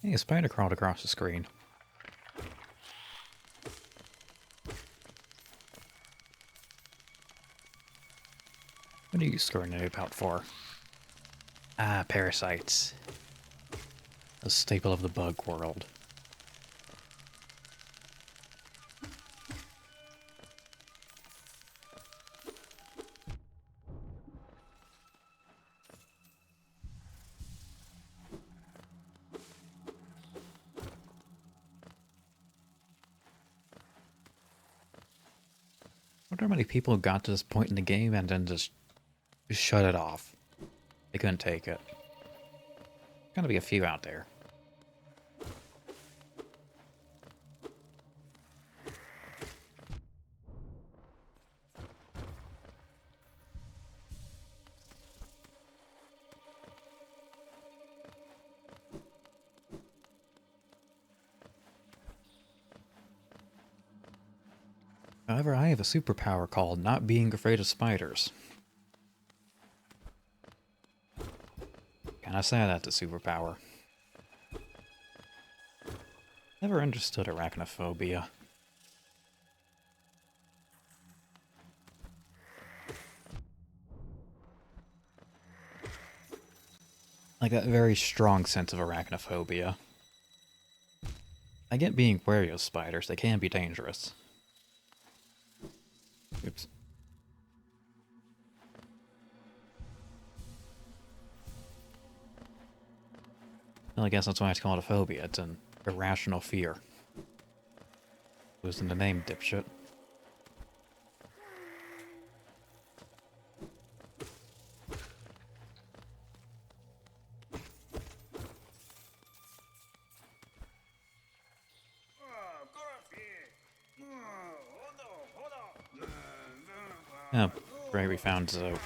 Hey, a spider crawled across the screen. What are you screwing it about for? Ah, parasites. A staple of the bug world. I wonder how many people got to this point in the game and then just shut it off. They couldn't take it. Gotta be a few out there. However, I have a superpower called not being afraid of spiders. Kinda sad that's a superpower. Never understood arachnophobia. Like that very strong sense of arachnophobia. I get being wary of spiders, they can be dangerous. Oops. Well, I guess that's why it's called a phobia. It's an irrational fear. It was in the name, dipshit. Oh, great, we found Zote.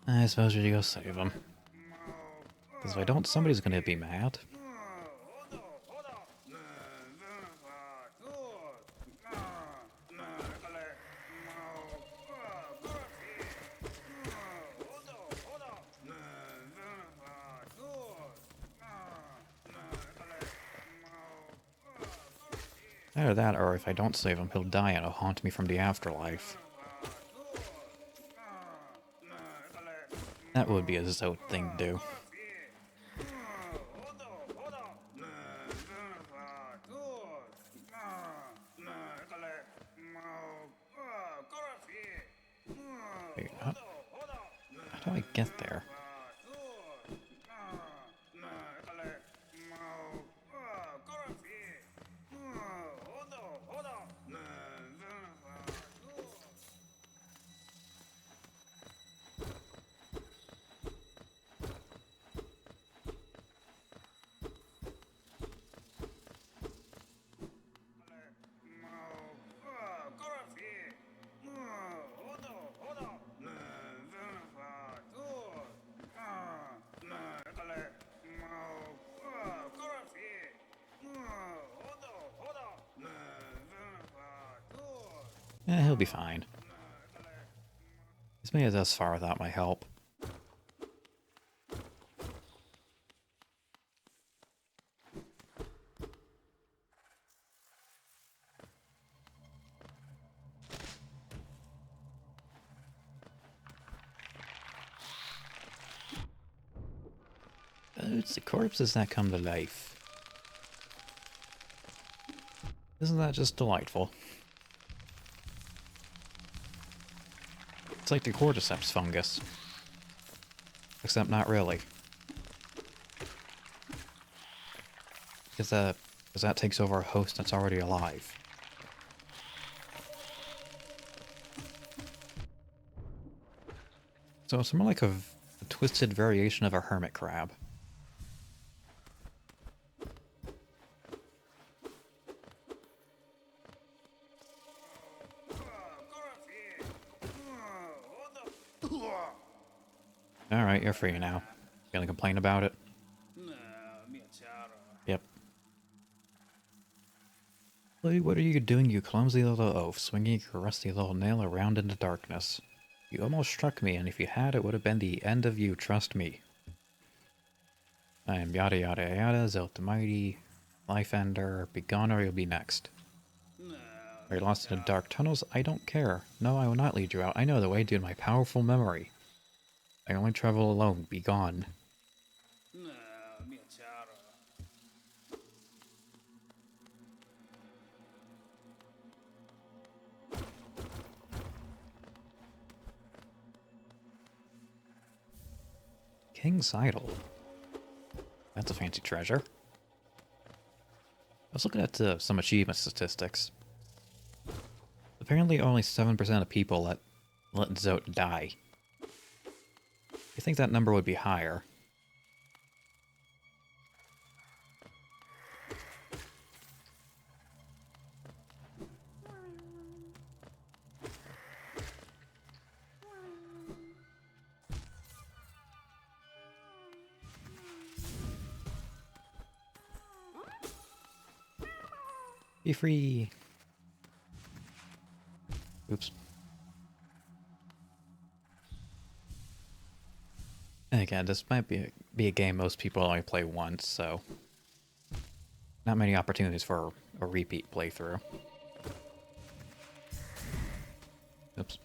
I suppose we should go save him. Because if I don't, somebody's gonna be mad. Either that, or if I don't save him, he'll die and it'll haunt me from the afterlife. That would be a Zote thing to do. Wait, how do I get there? He'll be fine. He's made it thus far without my help. It's the corpses that come to life. Isn't that just delightful? It's like the cordyceps fungus. Except not really. Because that takes over a host that's already alive. So it's more like a twisted variation of a hermit crab. Alright, you're free now. Gonna complain about it? Yep. What are you doing, you clumsy little oaf, swinging your rusty little nail around in the darkness? You almost struck me, and if you had, it would have been the end of you, trust me. I am yada yada yada, Zote the Mighty, Life Ender, be gone or you'll be next. Are you lost in the dark tunnels? I don't care. No, I will not lead you out. I know the way due to my powerful memory. I only travel alone. Be gone. King's Idol. That's a fancy treasure. I was looking at some achievement statistics. Apparently only 7% of people let Zote die. You think that number would be higher? Be free. Oops. And again, this might be a game most people only play once, so not many opportunities for a repeat playthrough. Oops.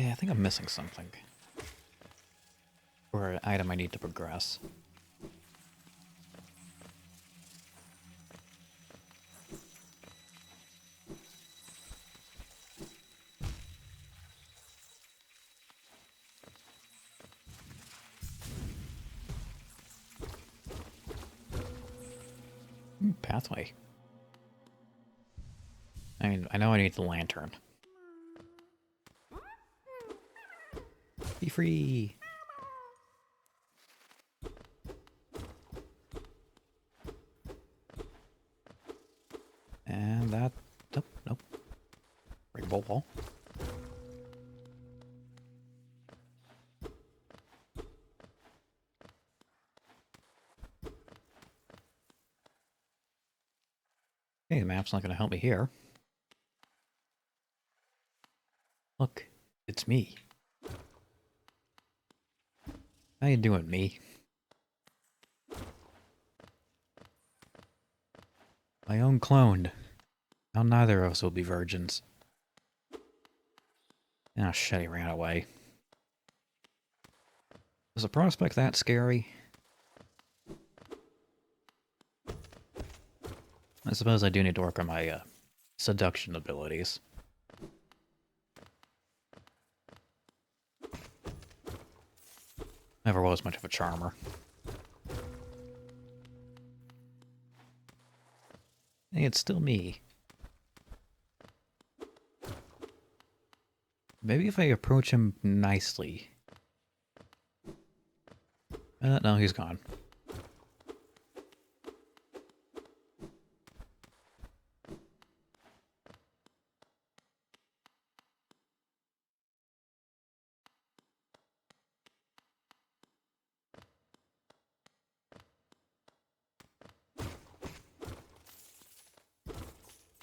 Yeah, I think I'm missing something. Or an item I need to progress. Pathway. I mean, I know I need the lantern. Be free! And that... Nope, nope. Rainbow wall. Okay, the map's not gonna help me here. Look, it's me. How you doing, me? My own clone. Now neither of us will be virgins. Ah, shit, he ran away. Was the prospect that scary? I suppose I do need to work on my, seduction abilities. Never was much of a charmer. Hey, it's still me. Maybe if I approach him nicely. No, he's gone.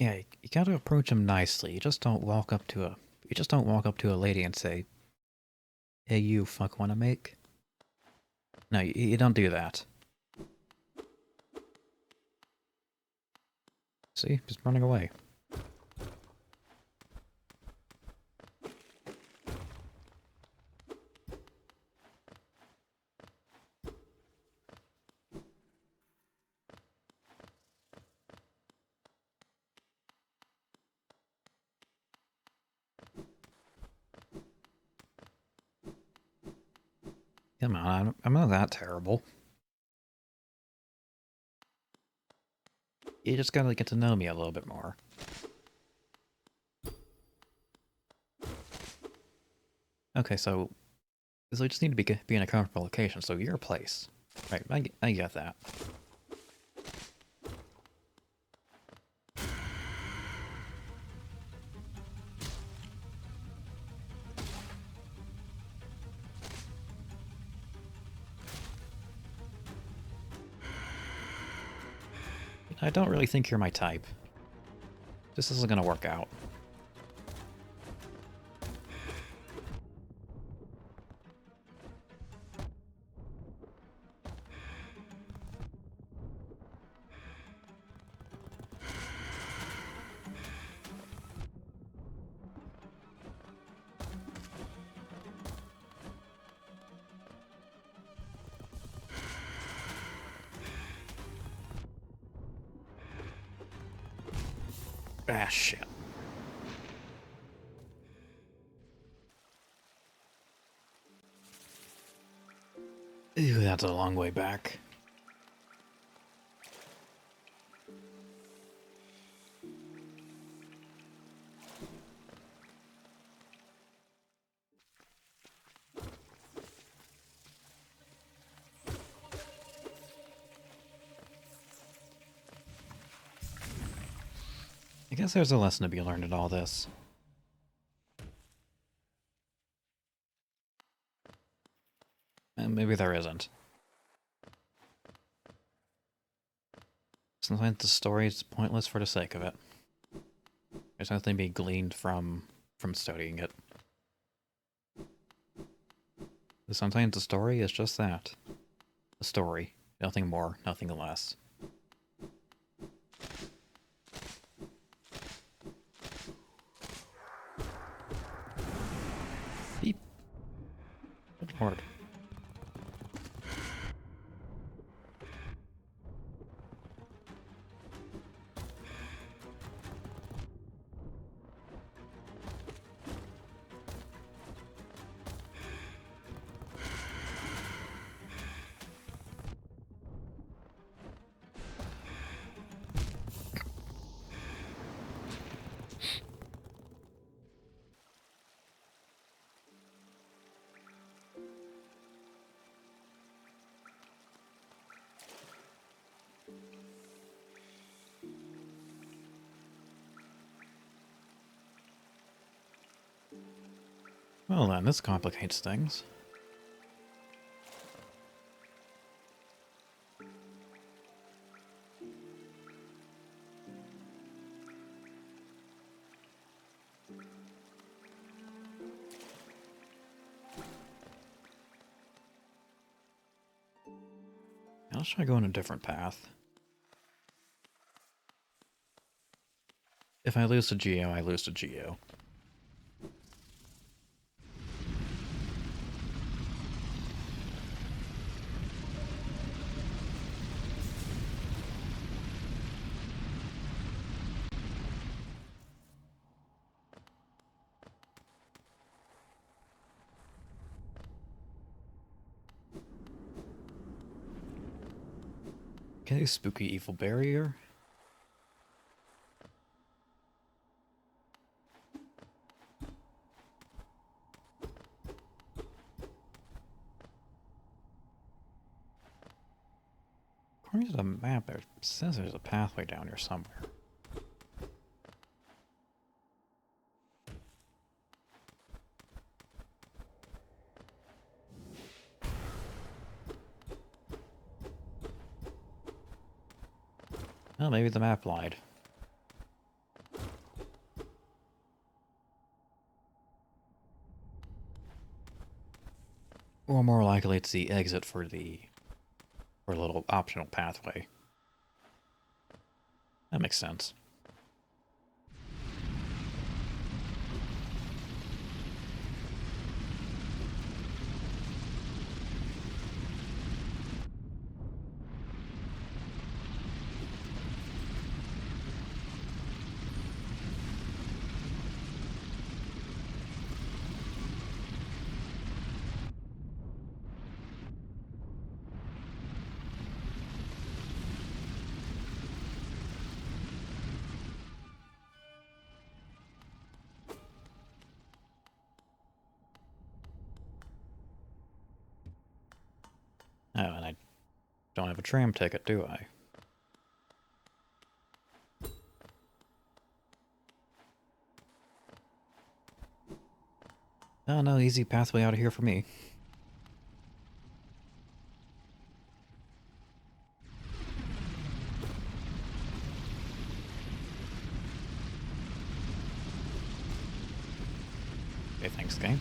Yeah, you gotta approach him nicely. You just don't walk up to a lady and say, "Hey, you fuck wanna make?" No, you don't do that. See? Just running away. Come on, I'm not that terrible. You just gotta get to know me a little bit more. Okay, so I just need to be in a comfortable location, so your place. Right, I get that. I don't really think you're my type. This isn't gonna work out. Ah, shit. Ew, that's a long way back. I guess there's a lesson to be learned in all this. And maybe there isn't. Sometimes the story is pointless for the sake of it. There's nothing to be gleaned from studying it. But sometimes the story is just that. A story. Nothing more, nothing less. Lord. Well then, this complicates things. Now let's try going a different path. If I lose to Geo, I lose to Geo. Okay, spooky evil barrier. According to the map, it says there's a pathway down here somewhere. Well, maybe the map lied. Or more likely it's the exit for a little optional pathway. That makes sense. Oh, and I don't have a tram ticket, do I? Oh no, easy pathway out of here for me. Okay, thanks, game.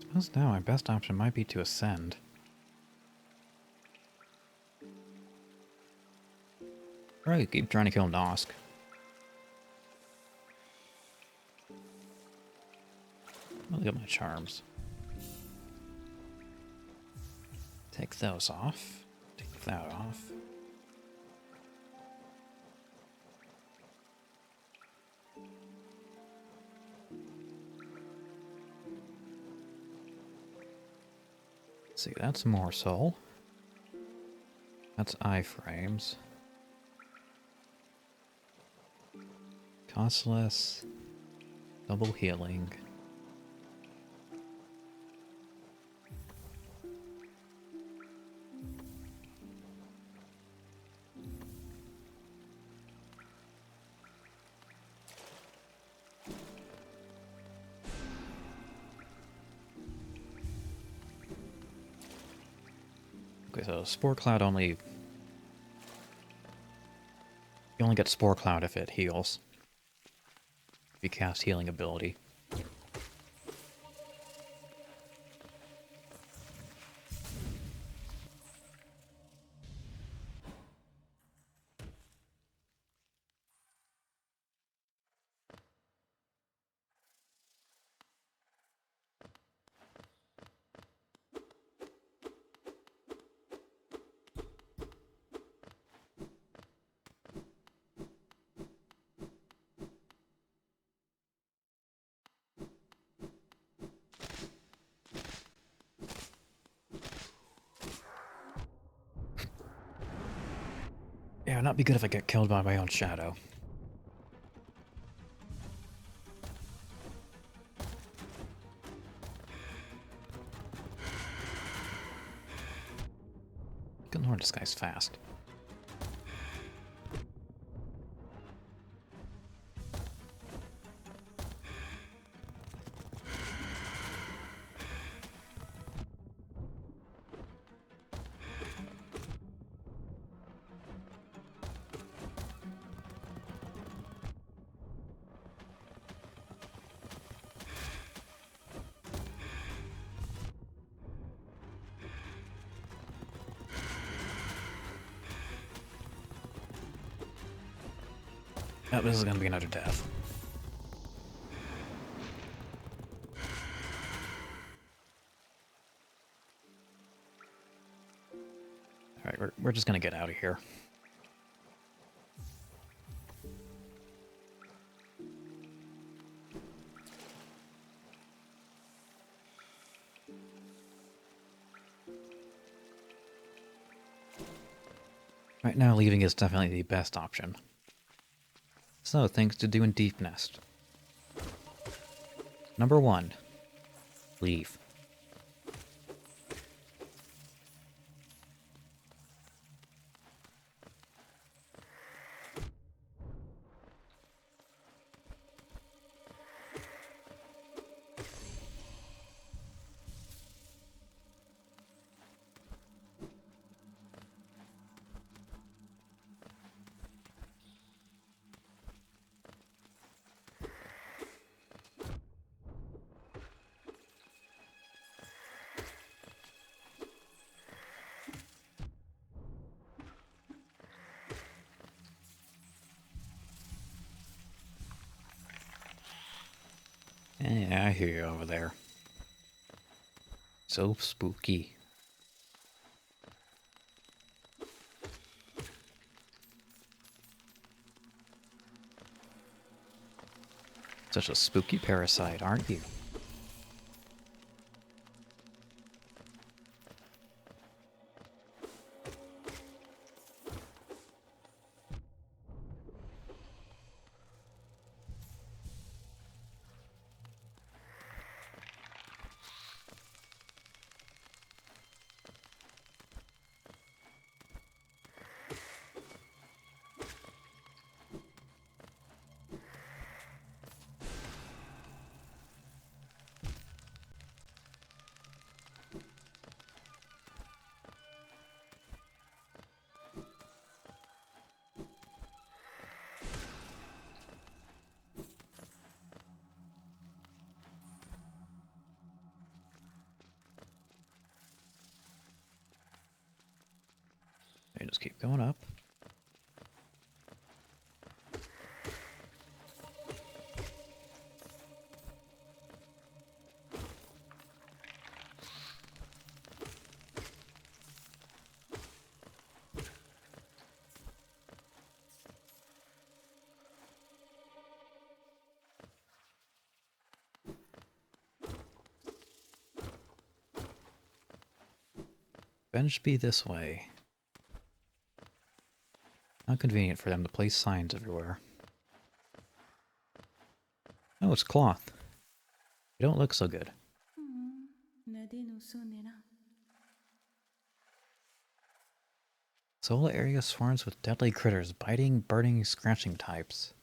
Suppose now my best option might be to ascend. Right, keep trying to kill Nosk. Look at my charms. Take those off. Take that off. See, that's more soul. That's iframes. Costless. Double healing. Okay, so Spore Cloud only... You only get Spore Cloud if it heals. If you cast healing ability. Yeah, it'd not be good if I get killed by my own shadow. Good lord, this guy's fast. Oh, this is gonna be another death. Alright, we're just gonna get out of here. Right now, leaving is definitely the best option. So, things to do in Deep Nest. Number 1. Leave. Yeah, I hear you over there. So spooky. Such a spooky parasite, aren't you? You just keep going up. Bench be this way. How convenient for them to place signs everywhere. Oh, it's cloth. You don't look so good. Solar area swarms with deadly critters, biting, burning, scratching types.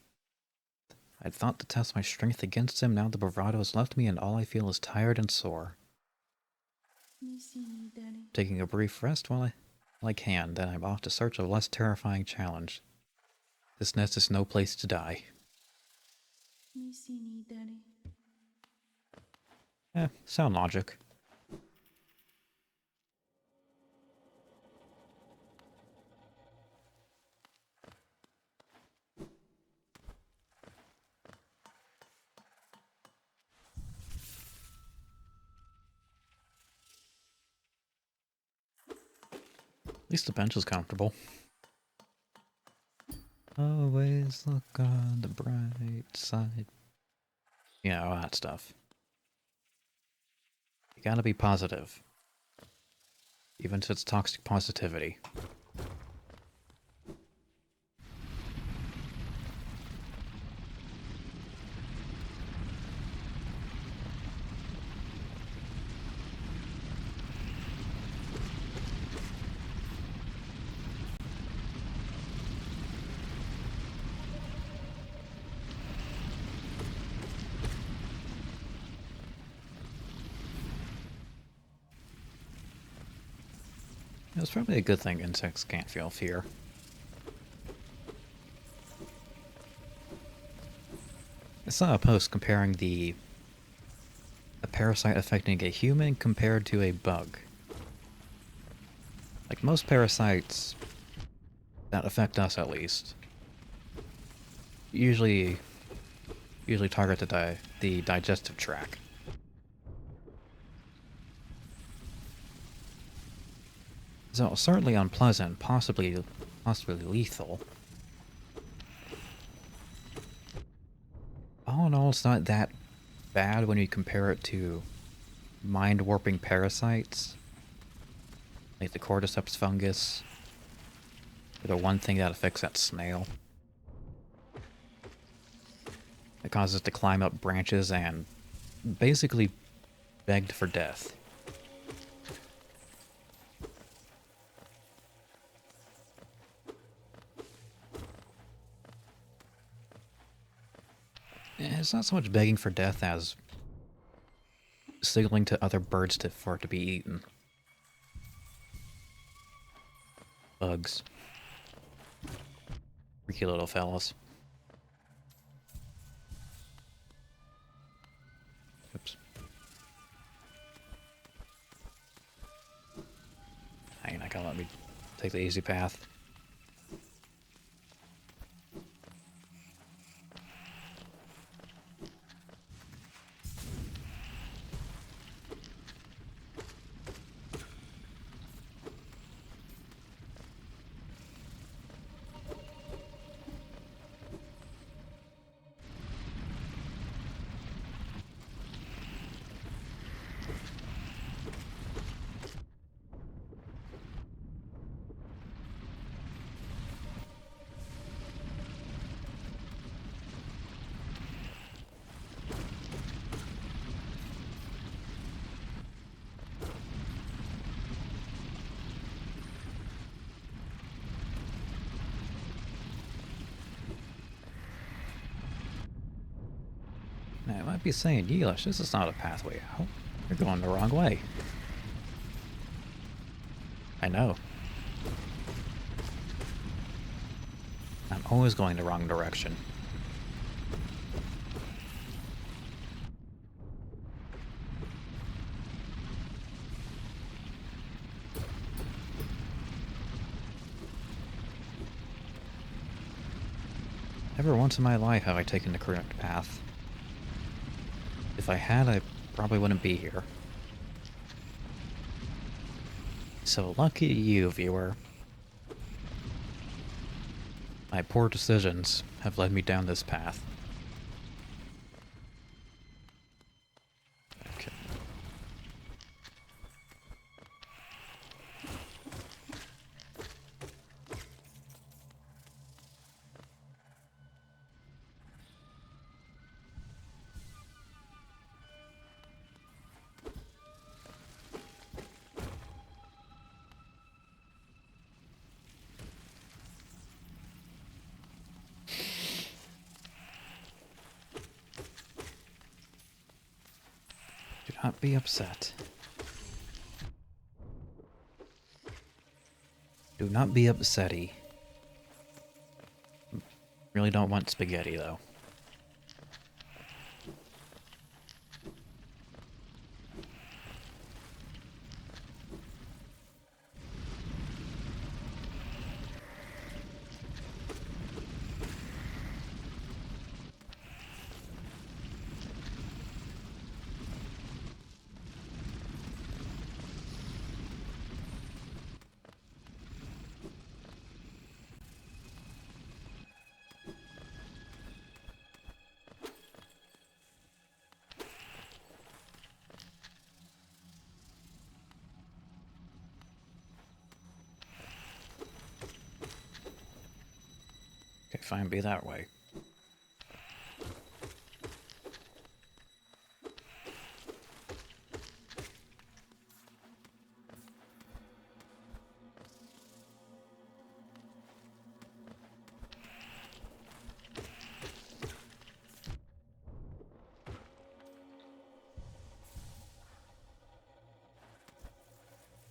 I'd thought to test my strength against him, now the bravado has left me and all I feel is tired and sore. Taking a brief rest while I like hand, then I'm off to search a less terrifying challenge. This nest is no place to die. Sound logic. At least the bench is comfortable. Always look on the bright side. Yeah, all that stuff. You gotta be positive. Even if it's toxic positivity. It's probably a good thing insects can't feel fear. I saw a post comparing a parasite affecting a human compared to a bug. Like most parasites that affect us at least, usually target the digestive tract. So certainly unpleasant, possibly lethal. All in all, it's not that bad when you compare it to mind-warping parasites, like the cordyceps fungus, or the one thing that affects that snail. It causes it to climb up branches and basically begged for death. It's not so much begging for death as signaling to other birds for it to be eaten. Bugs. Freaky little fellas. Oops. Hang on, let me take the easy path. Now, I might be saying, Yeelish, this is not a pathway out. You're going the wrong way. I know. I'm always going the wrong direction. Never once in my life have I taken the correct path. If I had, I probably wouldn't be here. So lucky you, viewer. My poor decisions have led me down this path. Okay. Do not be upset. Do not be upsetty. Really don't want spaghetti, though. Okay, fine, be that way.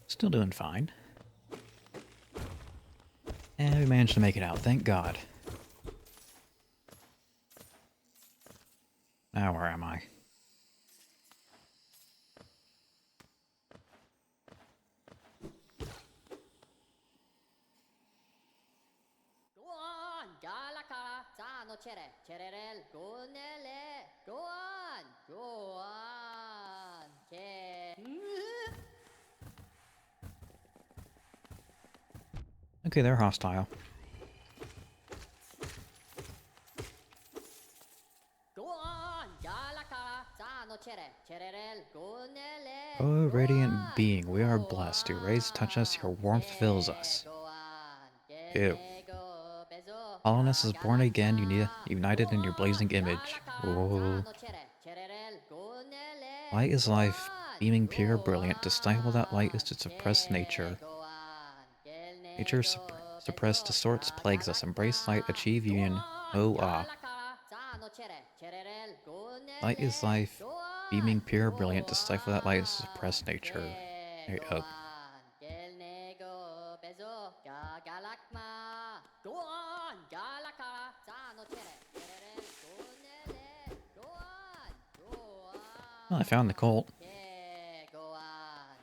Still doing fine. And we managed to make it out, thank God. Now where am I? Go on, Galaka, Tano Chere, Cherel, Gonele, go on, Okay, they're hostile. Go on, Galaka, Tano Chere, Cherel, Gonele, Oh, radiant being, we are blessed. Your rays touch us, your warmth fills us. Ew. Colonist is born again, united in your blazing image. Whoa. Light is life, beaming pure, brilliant. To stifle that light is to suppress nature. Nature suppressed distorts, plagues us. Embrace light, achieve union. Oh, ah. Light is life, beaming pure, brilliant. To stifle that light is to suppress nature. Hey, Go on, Galaka, Tano Chere, go on, well, I found the Colt. go on,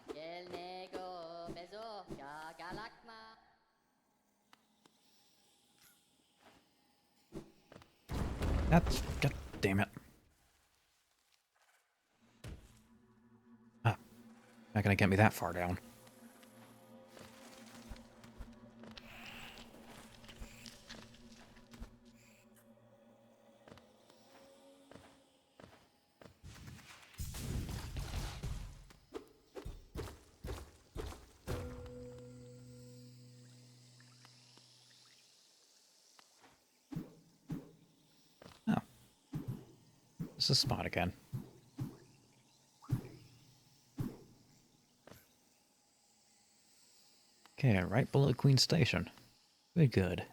That's... God damn it. Ah, not gonna get me that far down. Oh. This is a spot again. Okay, right below Queen Station. Good, good.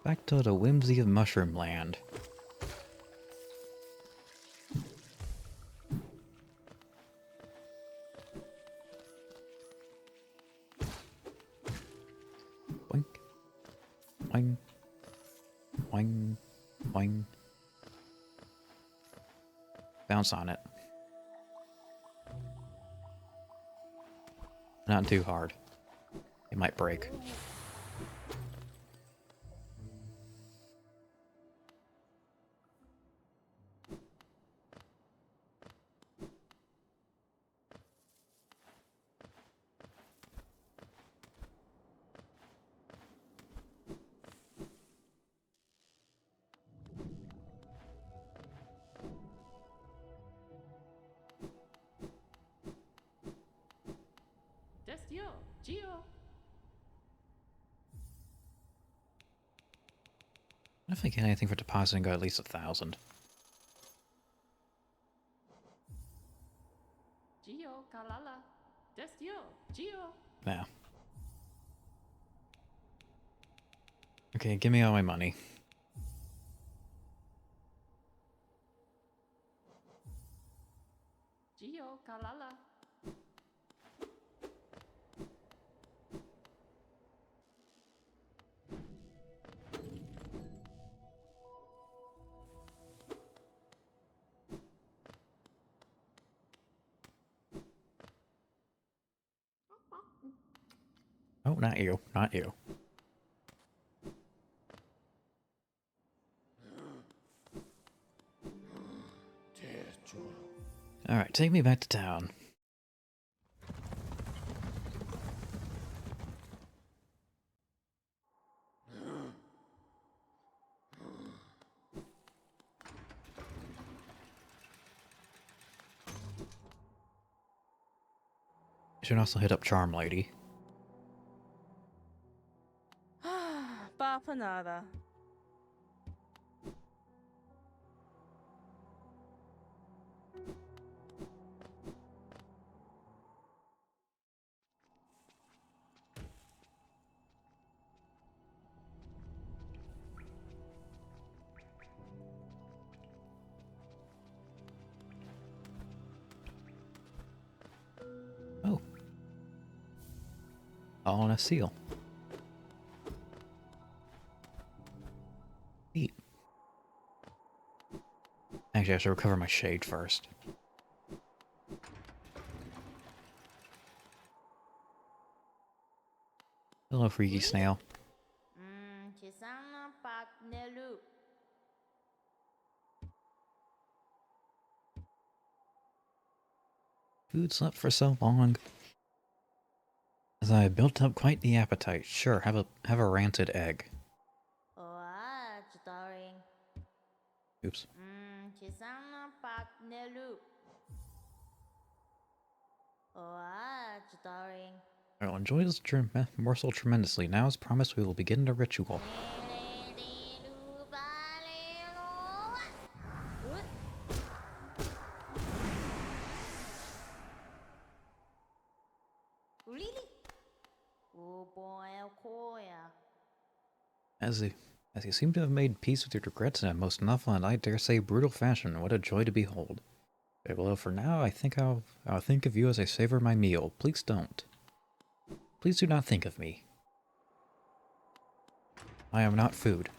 Back to the whimsy of Mushroom Land. Boink. Boing. Boing. Boing. Bounce on it. Not too hard. It might break. Destio, Gio. What if I get anything for depositing go at least 1,000? Gio. Now. Okay, give me all my money. Gio, Kalala. Oh, not you. Not you. Alright, take me back to town. Should also hit up Charm Lady. Papa nada. Oh. All on a seal. Neat. Actually, I should recover my shade first. Hello, freaky snail. Chisana pat nelu. Food slept for so long. As I built up quite the appetite. Sure, have a rancid egg. Oh, starring. Oops. Chisana pat nelu. Oh, starring. I will enjoy this morsel tremendously. Now, as promised, we will begin the ritual. Really? Oh boy, Koya. As you seem to have made peace with your regrets in a most novel and I dare say brutal fashion, what a joy to behold. Well, for now, I think I'll think of you as I savor my meal. Please don't. Please do not think of me. I am not food.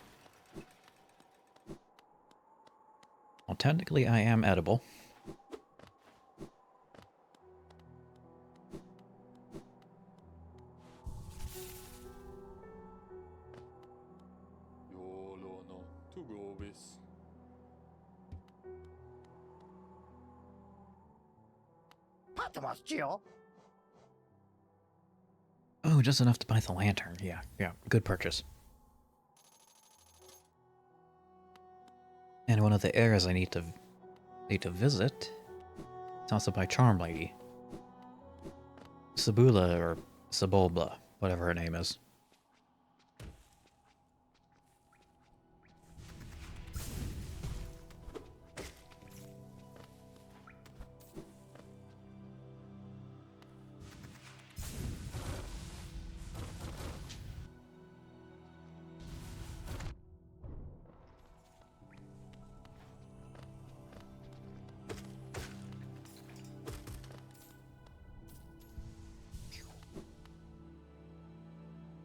Well, technically I am edible. Yolo no Tugobis. Oh, just enough to buy the lantern. Yeah, good purchase. And one of the areas I need to visit is also by Charm Lady. Sabula or Sabolba, whatever her name is.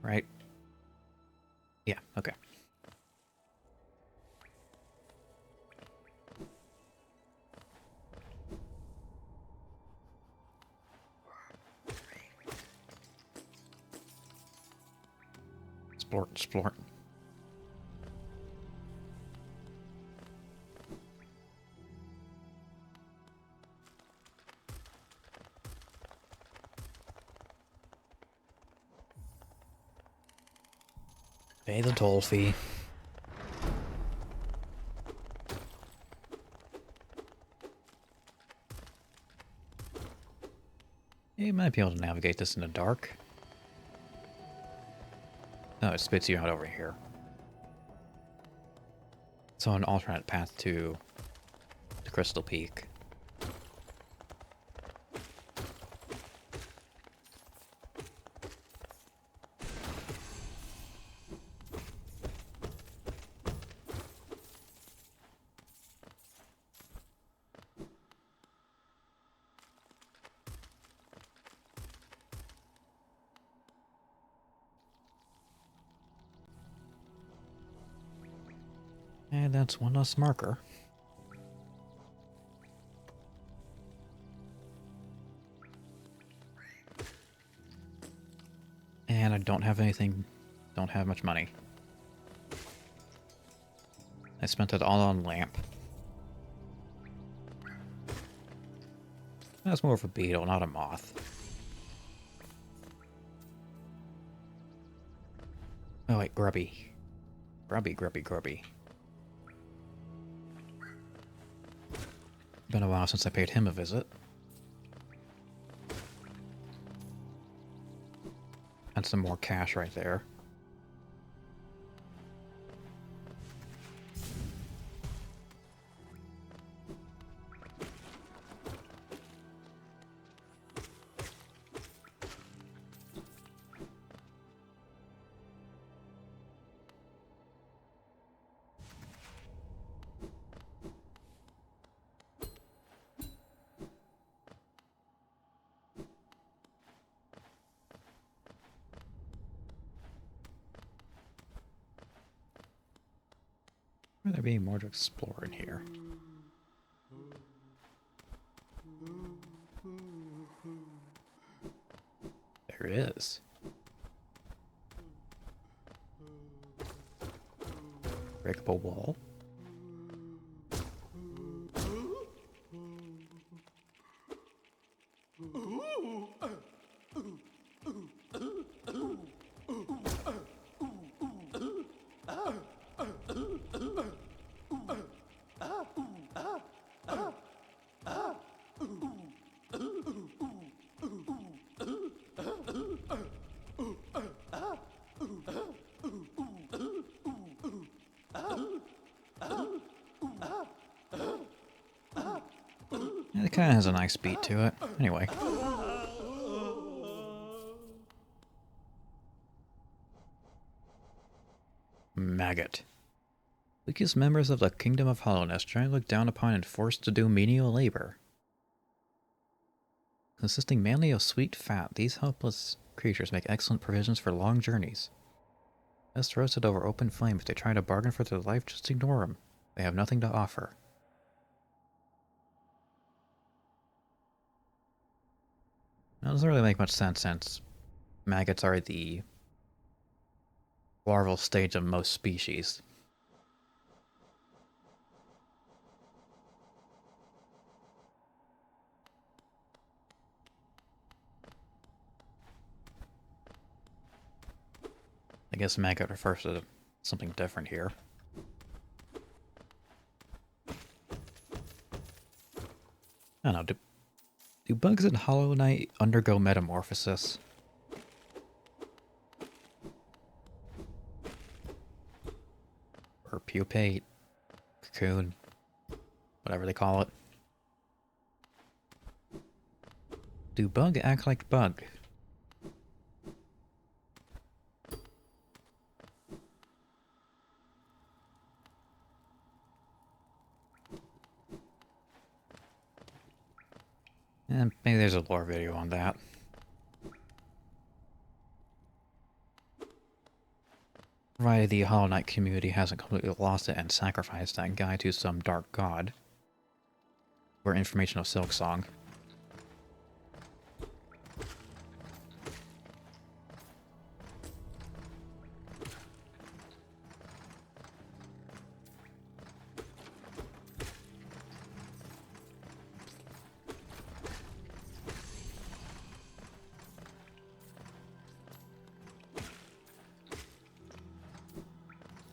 Right? Yeah, okay. Explore. Pay the toll fee. You might be able to navigate this in the dark. Oh, it spits you out over here. So an alternate path to Crystal Peak. And that's one less marker. And I don't have anything, don't have much money. I spent it all on lamp. That's more of a beetle, not a moth. Oh wait, grubby. Grubby, grubby, grubby. Been a while since I paid him a visit. And some more cash right there. There be more to explore in here. There it is. Breakable wall. Yeah, it kind of has a nice beat to it. Anyway. Maggot. Weakest members of the Kingdom of Hollowness, generally looked down upon and forced to do menial labor. Consisting mainly of sweet fat, these helpless creatures make excellent provisions for long journeys. Best roasted over open flame. If they try to bargain for their life, just ignore them. They have nothing to offer. That doesn't really make much sense since maggots are the larval stage of most species. I guess maggot refers to something different here. I don't know, do bugs in Hollow Knight undergo metamorphosis? Or pupate, cocoon, whatever they call it. Do bug act like bug? And maybe there's a lore video on that. Provided the Hollow Knight community hasn't completely lost it and sacrificed that guy to some dark god. Or information of Silksong.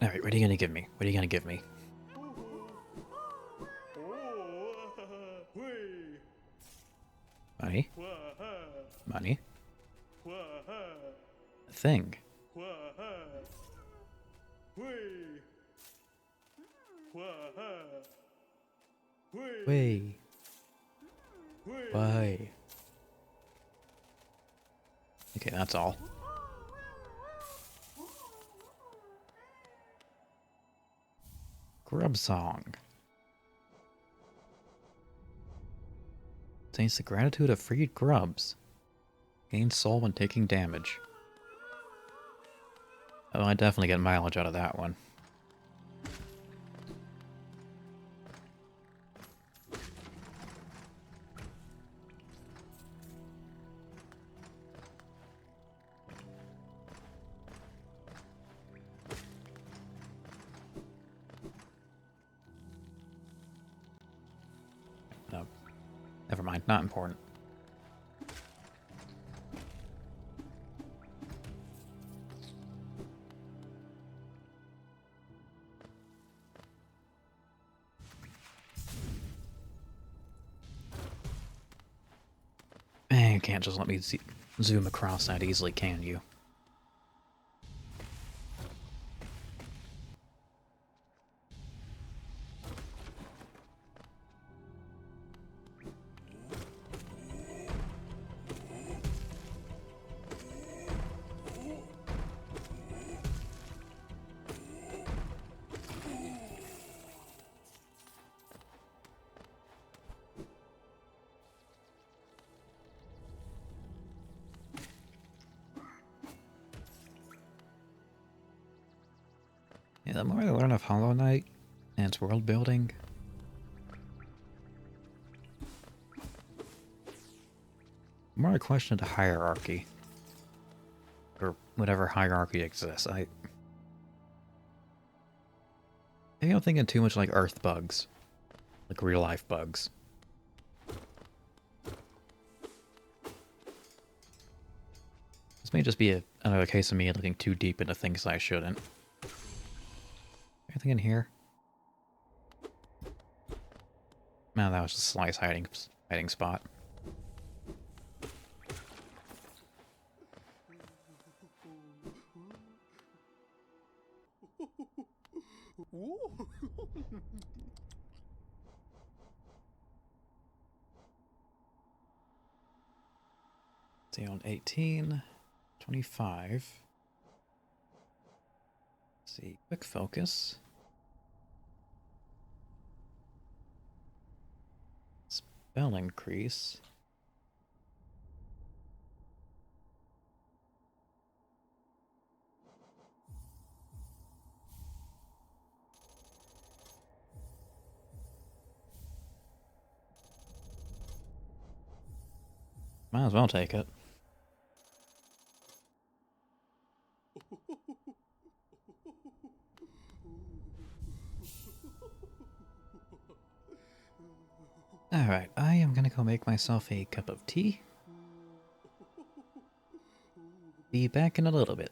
Alright, what are you gonna give me? What are you gonna give me? Money? Money? A thing. Way. Why? Okay, that's all. Grub Song. Contains the gratitude of freed grubs. Gain soul when taking damage. Oh, I definitely get mileage out of that one. mind. Not important. Man, you can't just let me zoom across that easily, can you? Yeah, the more I learn of Hollow Knight and its world building, the more I question the hierarchy. Or whatever hierarchy exists. I think I'm thinking too much like Earth bugs. Like real life bugs. This may just be another case of me looking too deep into things I shouldn't. Anything in here? No, that was just a slice hiding spot. See, on 18, 25. Let's see, quick focus. Spell increase. Might as well take it. Alright, I am gonna go make myself a cup of tea. Be back in a little bit.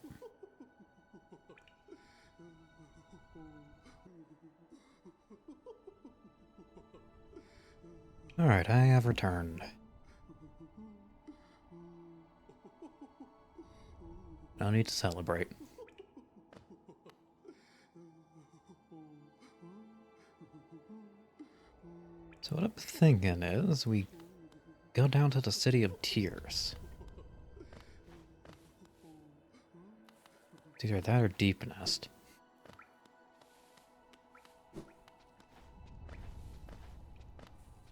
Alright, I have returned. No need to celebrate. So what I'm thinking is we go down to the City of Tears. It's either that or Deep Nest.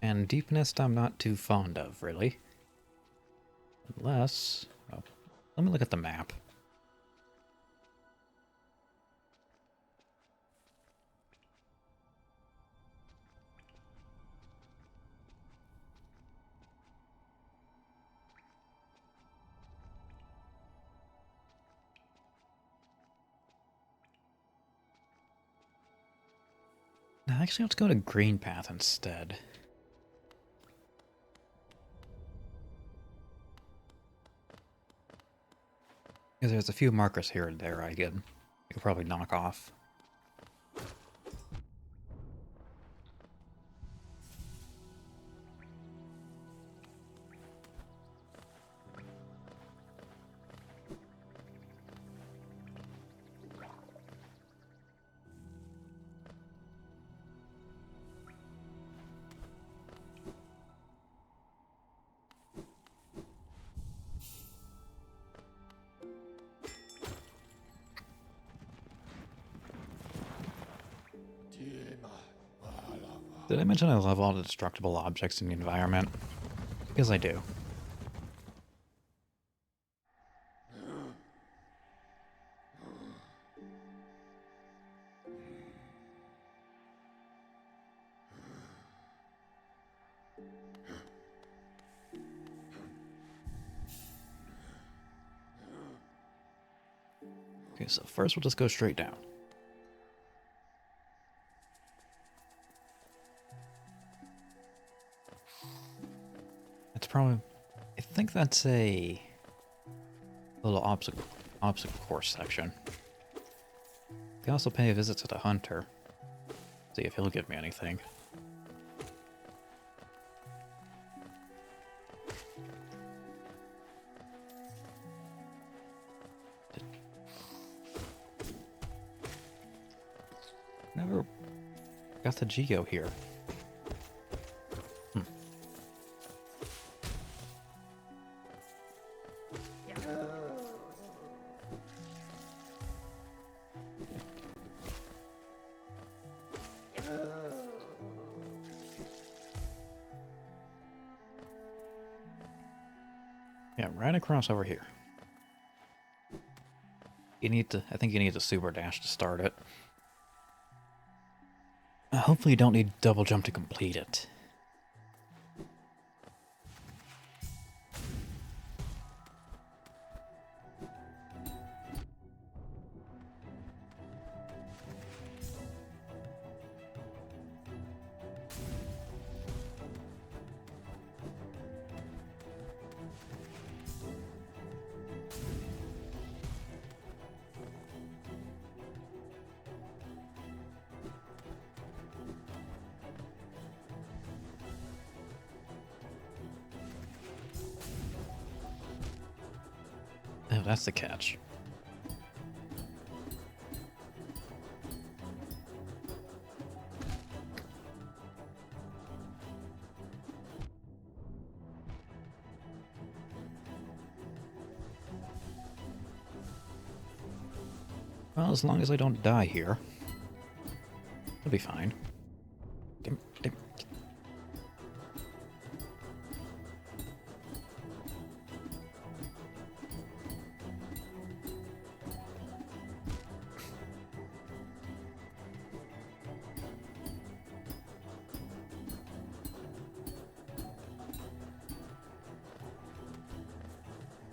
And Deep Nest I'm not too fond of, really. Unless... oh, let me look at the map. No, actually, let's go to Green Path instead. Because there's a few markers here and there I could probably knock off. Did I mention I love all the destructible objects in the environment? Because I do. Okay, so first we'll just go straight down. probably... I think that's a little obstacle course section. Can also pay a visit to the hunter. See if he'll give me anything. Never got the Geo here. Yeah, right across over here. You need to, I think you need the super dash to start it. Hopefully you don't need double jump to complete it. Oh, that's the catch. Well, as long as I don't die here, it'll be fine. Dim, dim.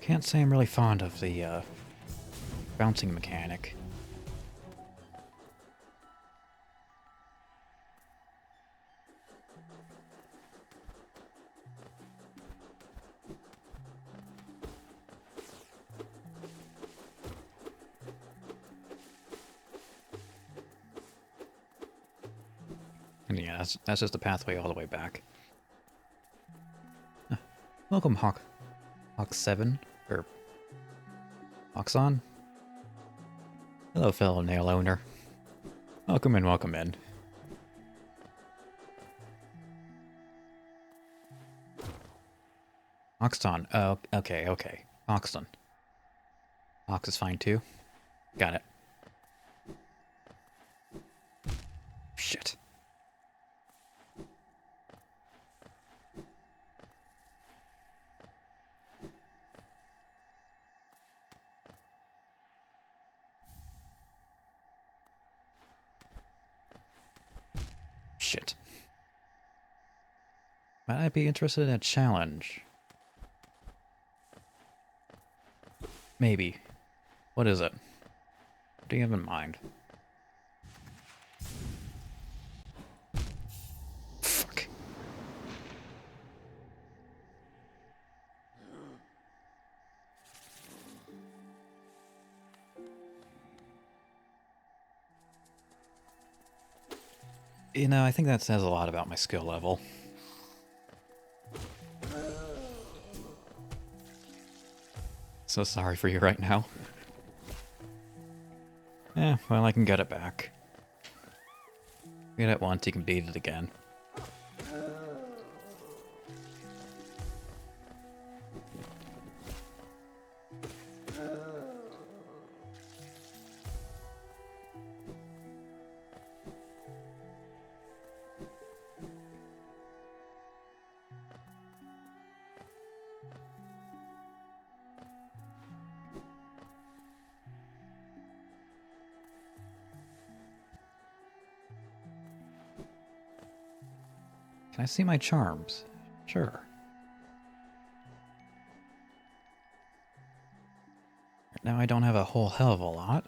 Can't say I'm really fond of the bouncing mechanic. And yeah, that's just the pathway all the way back. Welcome, Hawk7, or Oxon. Hello, fellow nail owner. Welcome in, welcome in. Oxton. Oh, okay, okay. Oxton. Ox is fine too. Got it. Shit. Shit. Might I be interested in a challenge? Maybe. What is it? What do you have in mind? Fuck. You know, I think that says a lot about my skill level. So sorry for you right now. Yeah, well, I can get it back. Get it once, you can beat it again. Can I see my charms? Sure. Now I don't have a whole hell of a lot.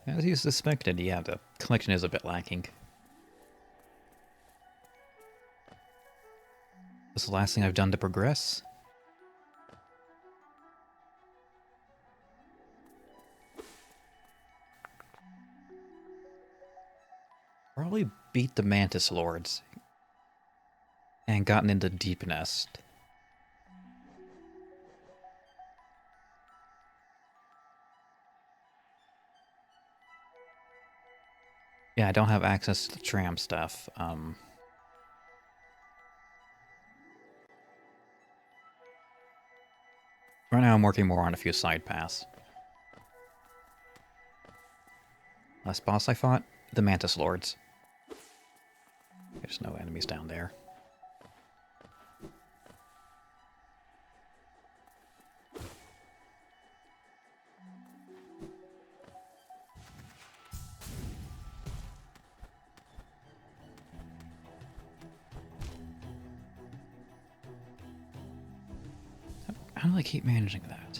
As you suspected, yeah, the collection is a bit lacking. This is the last thing I've done to progress. Probably beat the Mantis Lords. And gotten into Deep Nest. Yeah, I don't have access to the tram stuff. Right now I'm working more on a few side paths. Last boss I fought, the Mantis Lords. There's no enemies down there. How do I keep managing that?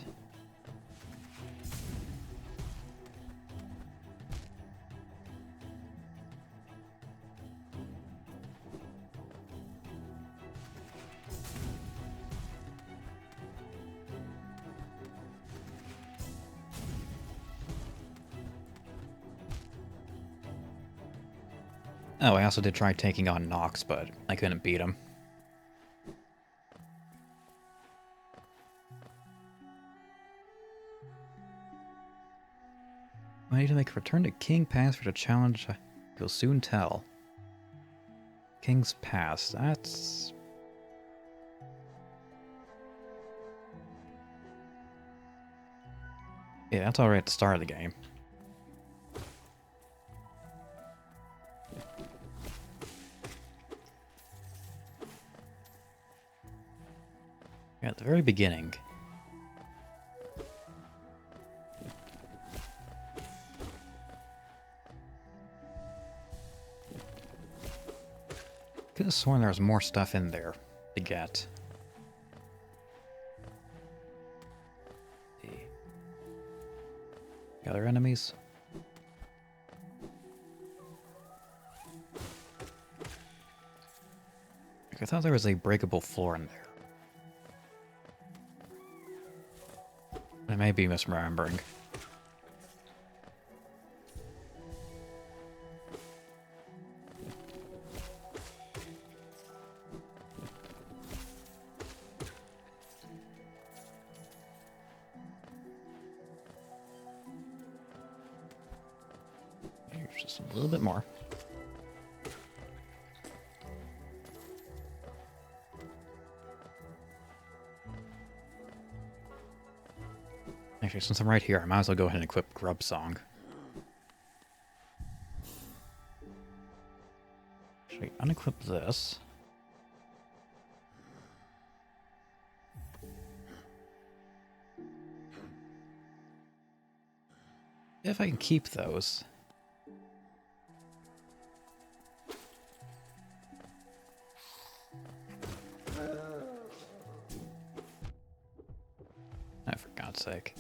Oh, I also did try taking on Nox, but I couldn't beat him. I need to make a return to King Pass for the challenge. You'll soon tell. King's Pass, that's... Yeah, that's already at the start of the game. Yeah, at the very beginning. Could have sworn there was more stuff in there to get. The other enemies? I thought there was a breakable floor in there. I may be misremembering. Here's just a little bit more. Actually, since I'm right here, I might as well go ahead and equip Grub Song. Actually, unequip this. If I can keep those. Oh, for God's sake.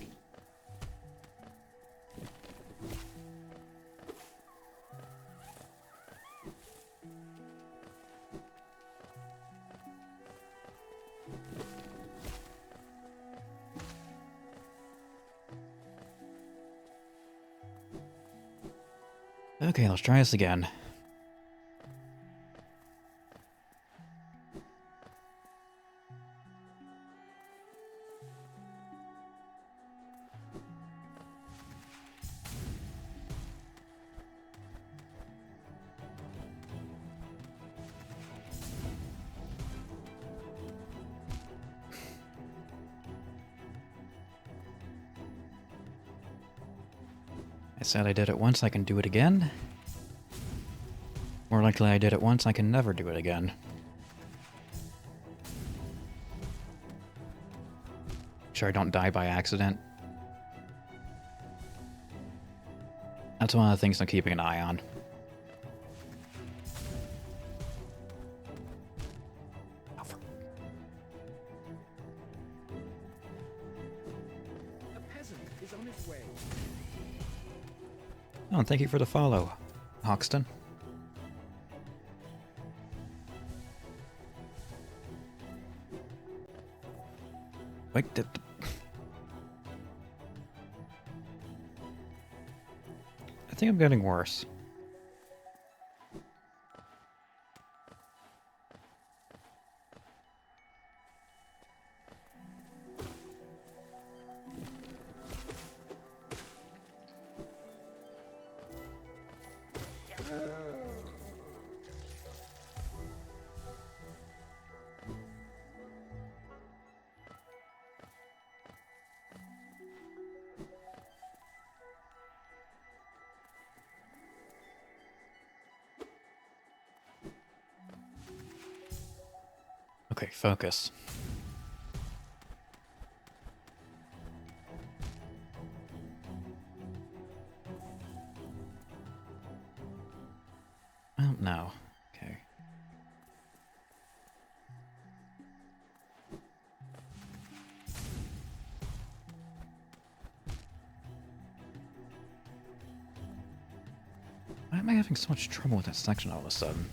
Okay, let's try this again. I said I did it once, I can do it again. More likely I did it once, I can never do it again. Sure I don't die by accident. That's one of the things I'm keeping an eye on. A peasant is on his way. Oh, and thank you for the follow, Hoxton. Wait, I think I'm getting worse. Okay, focus. Well, no. Okay. Why am I having so much trouble with that section all of a sudden?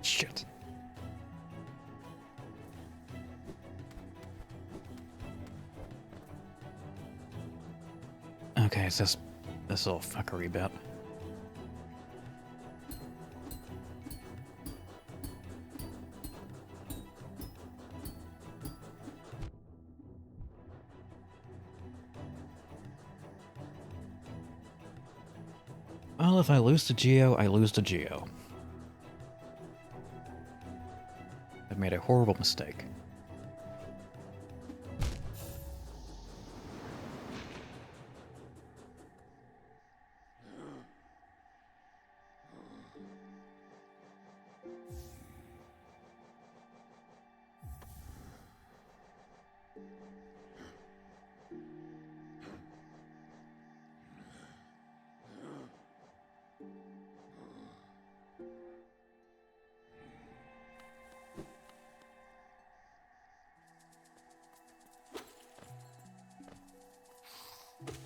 Shit. Okay, it's this little fuckery bit. Well, if I lose to Geo, I lose to Geo. I've made a horrible mistake.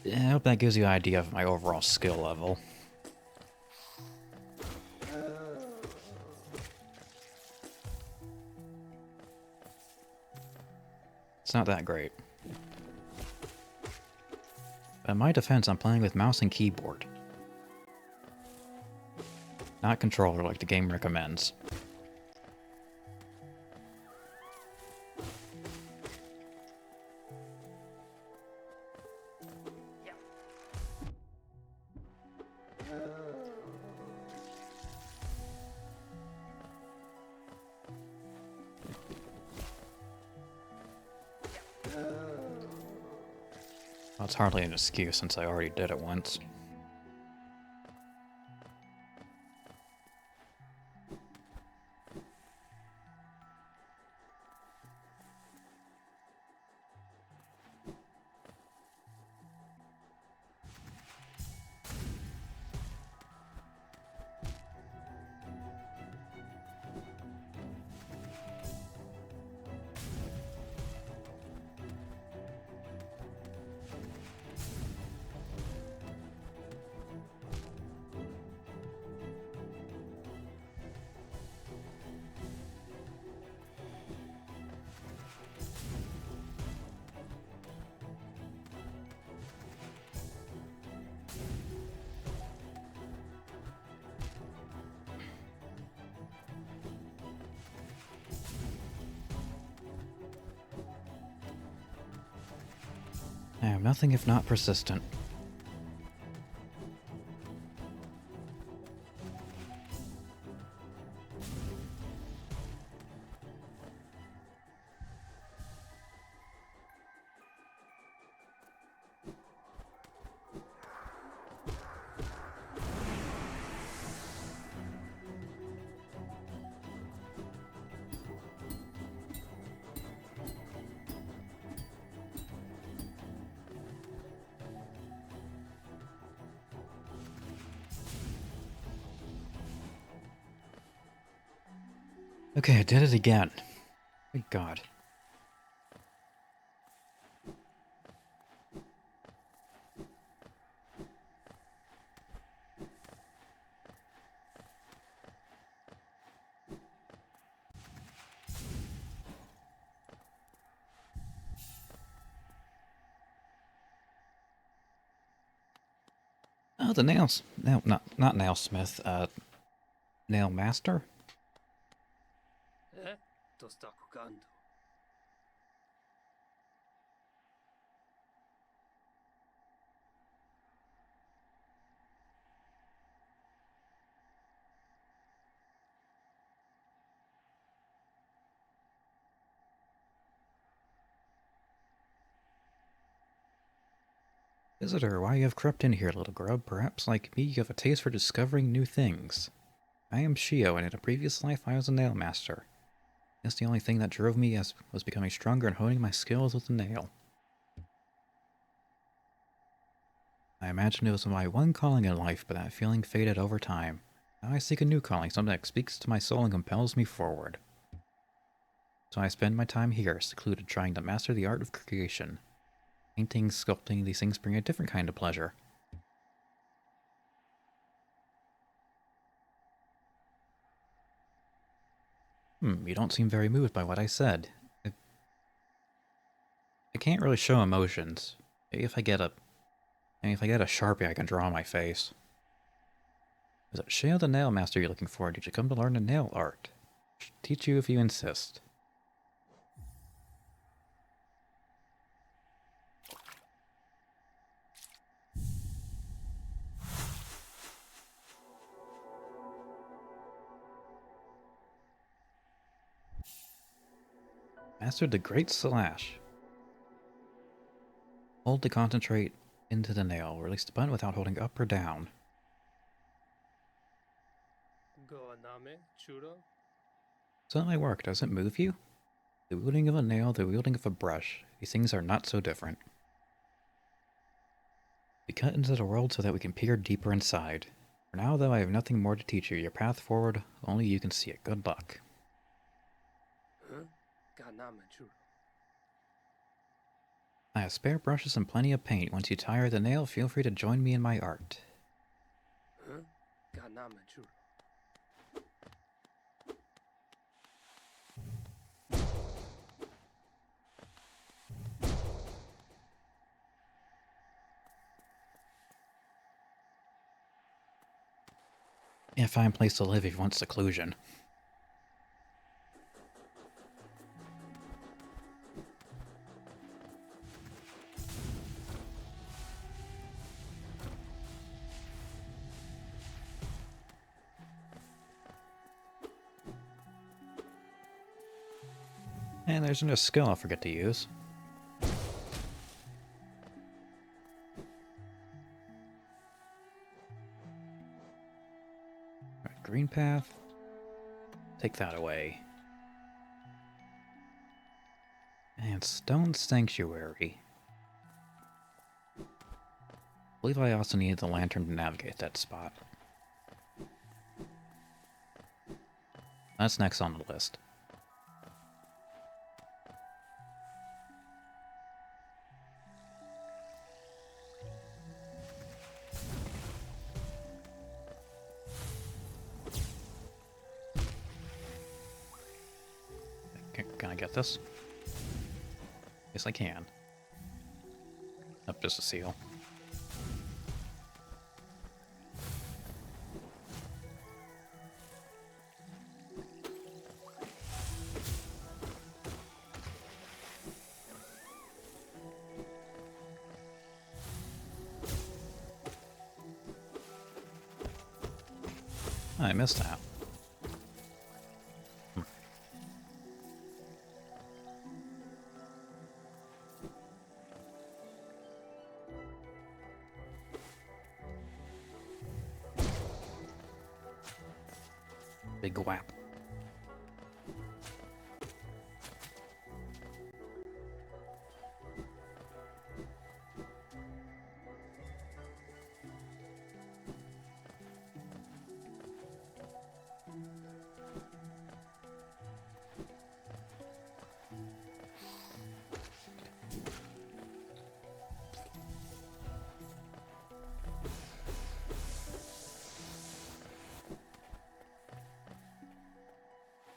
Yeah, I hope that gives you an idea of my overall skill level. It's not that great. But in my defense, I'm playing with mouse and keyboard. Not controller like the game recommends. Well, it's hardly an excuse since I already did it once. I am nothing if not persistent. Okay, I did it again. Good God. Oh, the nails. No, not nailsmith. Nail master. To sta jugando. Visitor, why you have crept in here, little grub? Perhaps, like me, you have a taste for discovering new things. I am Shio, and in a previous life I was a nail master. Guess the only thing that drove me was becoming stronger and honing my skills with the nail. I imagined it was my one calling in life, but that feeling faded over time. Now I seek a new calling, something that speaks to my soul and compels me forward. So I spend my time here, secluded, trying to master the art of creation. Painting, sculpting, these things bring a different kind of pleasure. You don't seem very moved by what I said. I can't really show emotions. Maybe if I get a Sharpie, I can draw on my face. Is it Shale the Nail Master you're looking for? Did you come to learn the nail art? Should teach you if you insist. Mastered the Great Slash. Hold to concentrate into the nail. Release the button without holding up or down. Go aname, churo. So that might work. Does it move you? The wielding of a nail, the wielding of a brush. These things are not so different. We cut into the world so that we can peer deeper inside. For now, though, I have nothing more to teach you. Your path forward, only you can see it. Good luck. Ganame, churo. I have spare brushes and plenty of paint. Once you tire the nail, feel free to join me in my art. Ganame, churo. Yeah, fine place to live if you want seclusion. And there's another skill I'll forget to use. Right, green path. Take that away. And Stone Sanctuary. I believe I also needed the lantern to navigate that spot. That's next on the list. Can I get this? Yes, I can. Up just a seal. I missed that. Big whap.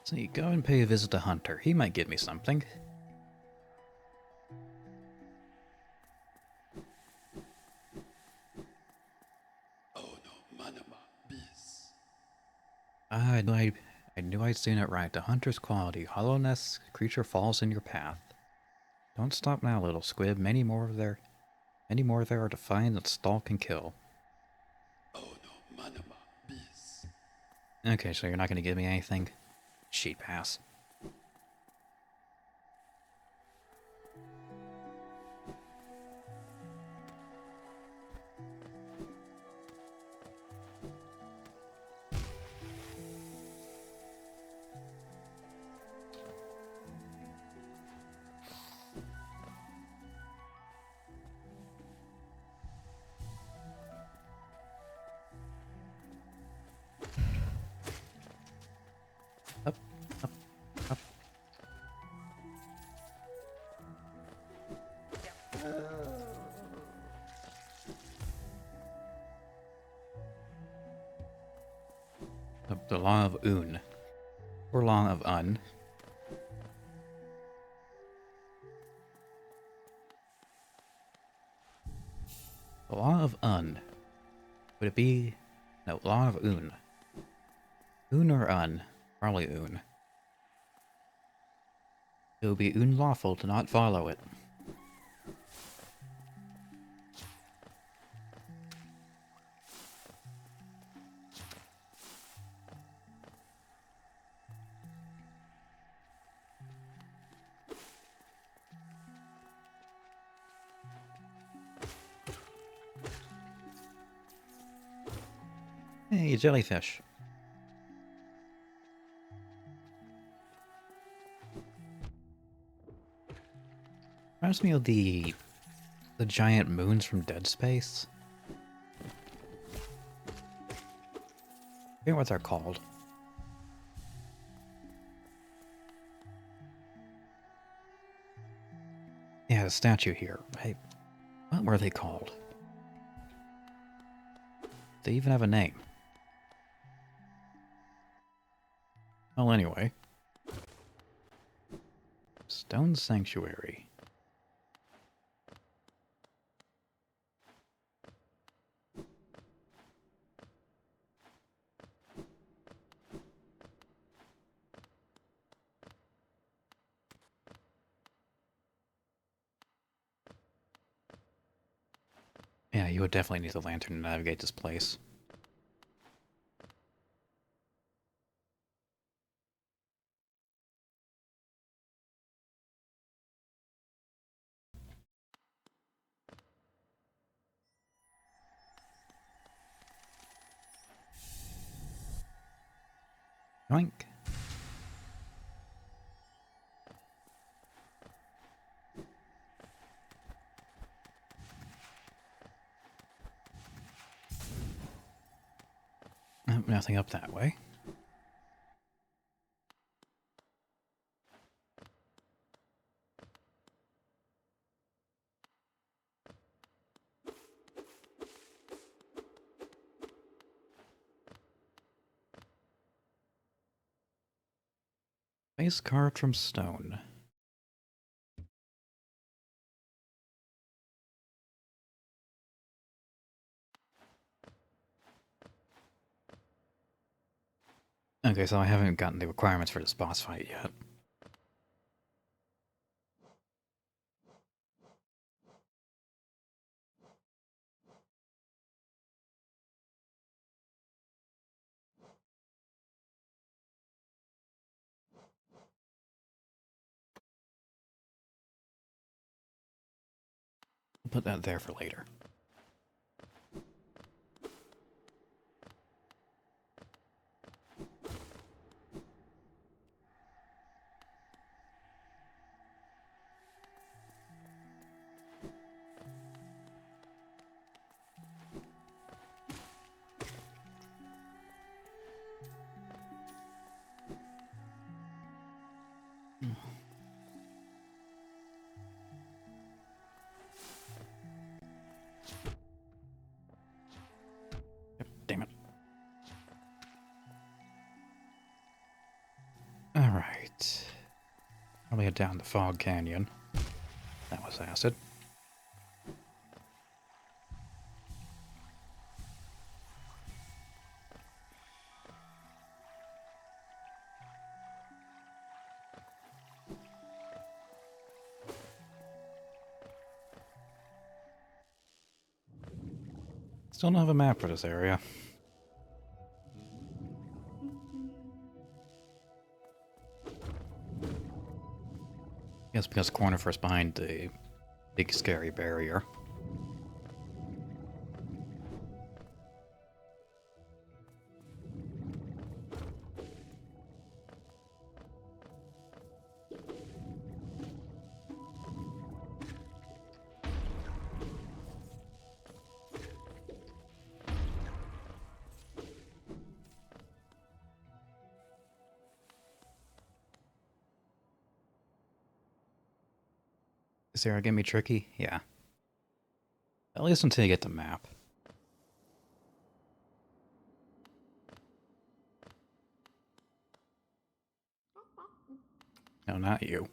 So you go and pay a visit to Hunter. He might give me something. Oh no, manama, bis. I knew I'd seen it right. The Hunter's quality. Hollowness, creature falls in your path. Don't stop now, little squib. Many more there are to find and stalk and kill. Oh no, manama, bis. Okay, so you're not gonna give me anything? Sheet pass. Up, up, up. The Law of Un. Or Law of Un. The Law of Un. Would it be... No, Law of Un. Un or Un? Probably Un. It would be unlawful to not follow it. Hey, jellyfish. Reminds me of the giant moons from Dead Space. I forget what they're called. Yeah, the statue here. Hey, what were they called? They even have a name. Well, anyway. Stone Sanctuary. Yeah, you would definitely need the lantern to navigate this place. Yoink. Nothing up that way. Face carved from stone. Okay, so I haven't gotten the requirements for this boss fight yet. I'll put that there for later. Damn it. Alright. Probably head down the Fog Canyon. That was acid. Still don't have a map for this area. Guess because Cornifer's behind the big scary barrier. Is there gonna be tricky? Yeah. At least until you get the map. No, not you.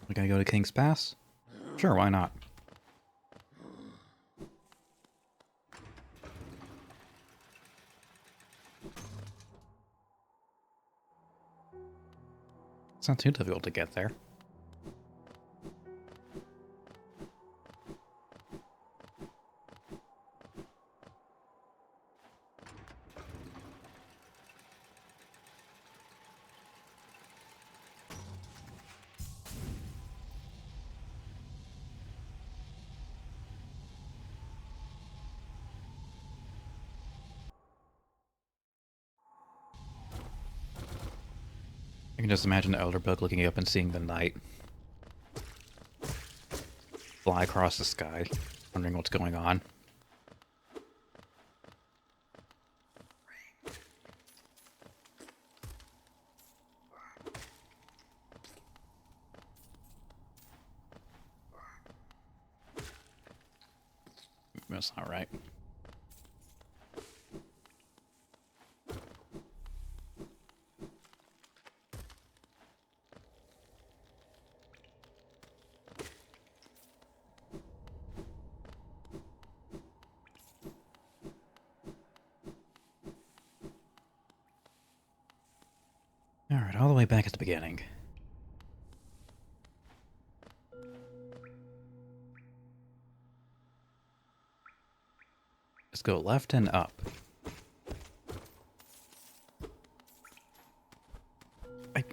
We gotta go to King's Pass? Sure, why not? It's not too difficult to get there. I can just imagine the Elder Bug looking up and seeing the night fly across the sky, wondering what's going on. That's not right. Alright, all the way back at the beginning. Let's go left and up.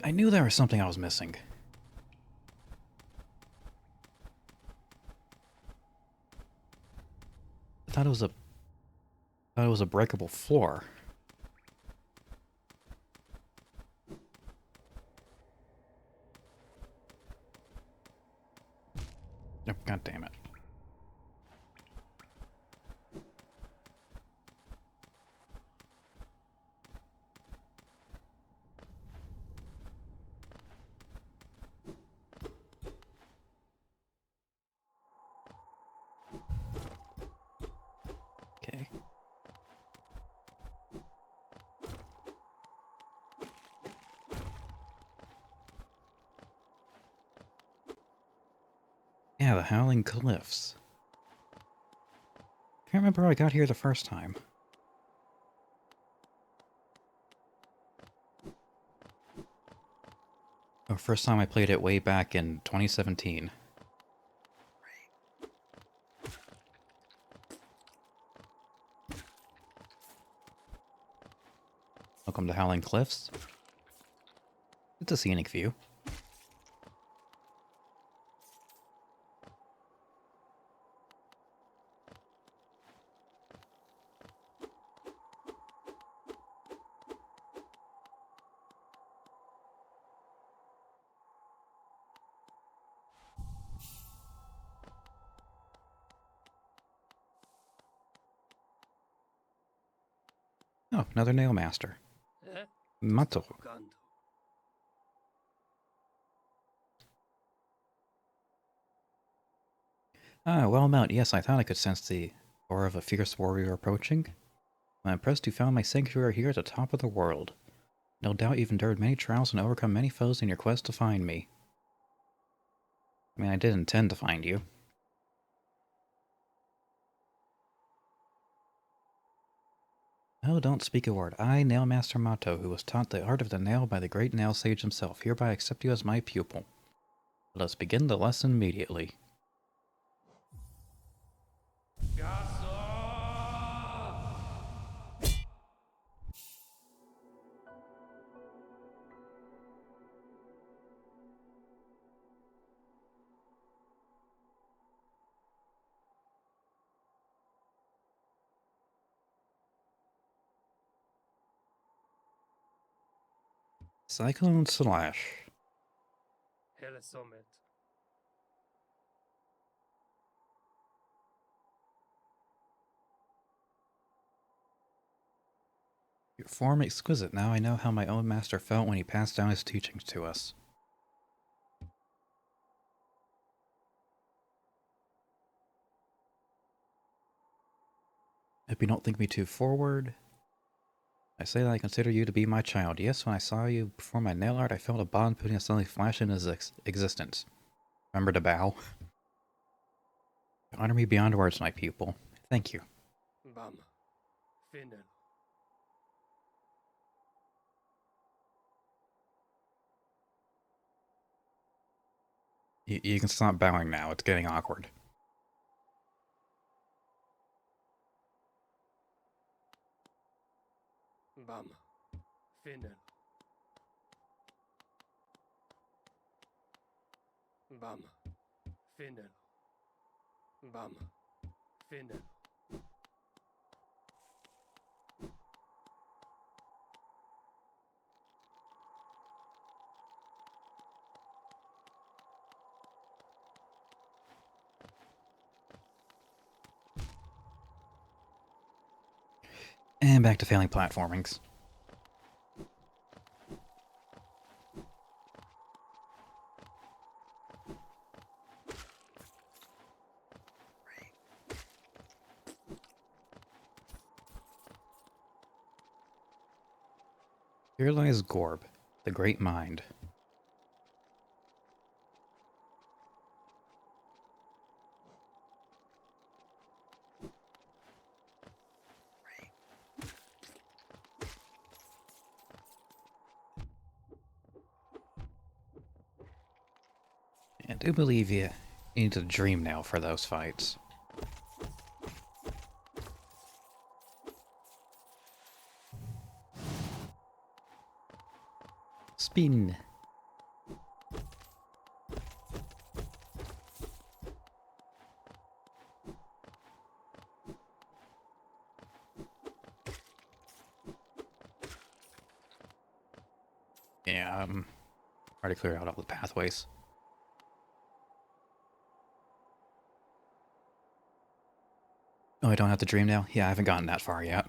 I knew there was something I was missing. I thought it was a breakable floor. Oh, God damn it. Okay. Yeah, the Howling Cliffs. Can't remember how I got here the first time. The first time I played it way back in 2017. Welcome to Howling Cliffs. It's a scenic view. Oh, another nail master. Eh? Mato. Gando. Ah, well, Mount, yes, I thought I could sense the aura of a fierce warrior approaching. I'm impressed you found my sanctuary here at the top of the world. No doubt you've endured many trials and overcome many foes in your quest to find me. I mean, I did intend to find you. Oh, don't speak a word. I, Nail Master Mato, who was taught the art of the nail by the great nail sage himself, hereby accept you as my pupil. Let us begin the lesson immediately. Cyclone Slash. Hele sommet. Your form exquisite. Now I know how my own master felt when he passed down his teachings to us. Hope you don't think me too forward. I say that I consider you to be my child. Yes, when I saw you perform my nail art, I felt a bond putting a suddenly flash in his existence. Remember to bow. You honor me beyond words, my pupil. Thank you. Bam. Finnel. You can stop bowing now. It's getting awkward. Bam. Finnel. Bam. Finnel. Bam. Finnel. And back to failing platformings. Here lies Gorb, the great mind. I do believe you need to dream now for those fights. Spin. Yeah, already cleared out all the pathways. Oh, I don't have to dream now? Yeah, I haven't gotten that far yet.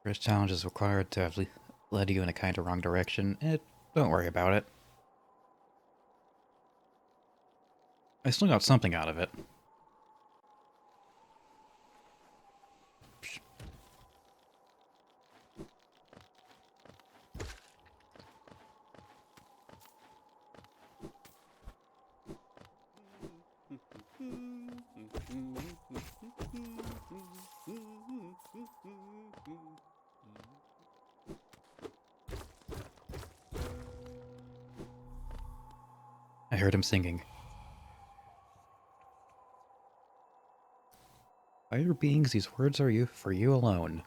First challenge is required to have led you in a kind of wrong direction. Don't worry about it. I still got something out of it. I heard him singing. Fire beings, these words are for you alone.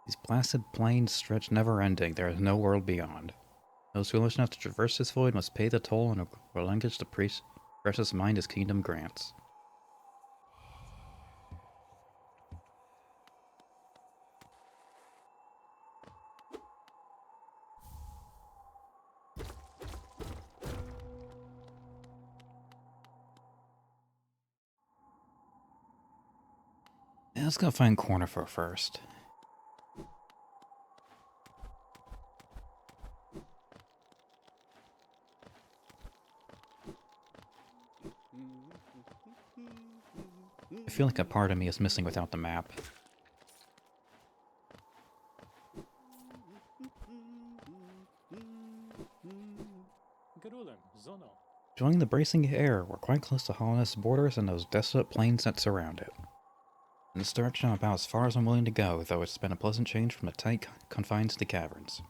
These placid plains stretch never-ending. There is no world beyond. Those foolish enough to traverse this void must pay the toll and relinquish the precious mind his kingdom grants. Yeah, let's go find Cornifer first. I feel like a part of me is missing without the map. Joining the bracing air, we're quite close to Hollowness' borders and those desolate plains that surround it. In this direction, I'm about as far as I'm willing to go, though it's been a pleasant change from the tight confines of the caverns.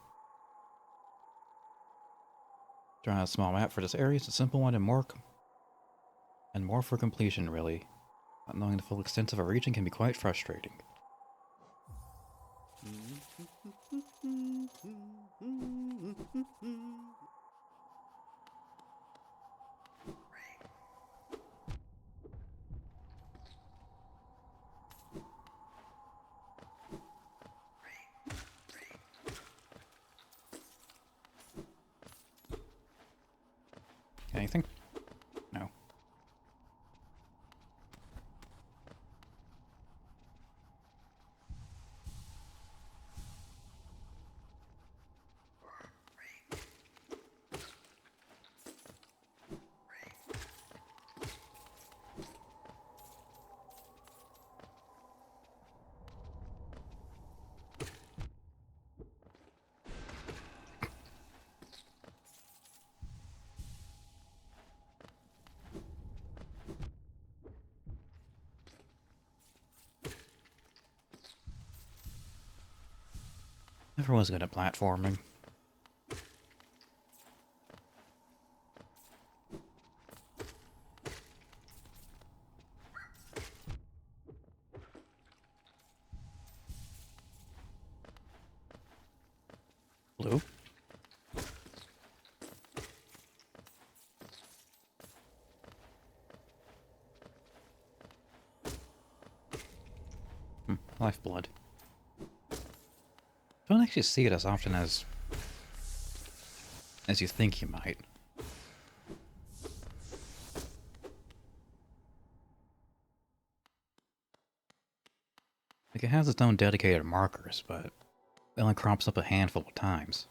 Drawing out a small map for this area is a simple one and more for completion, really. Not knowing the full extent of a region can be quite frustrating. Anything? No. Never was good at platforming. Blue? Lifeblood. Don't actually see it as often as you think you might. Like, it has its own dedicated markers, but it only crops up a handful of times.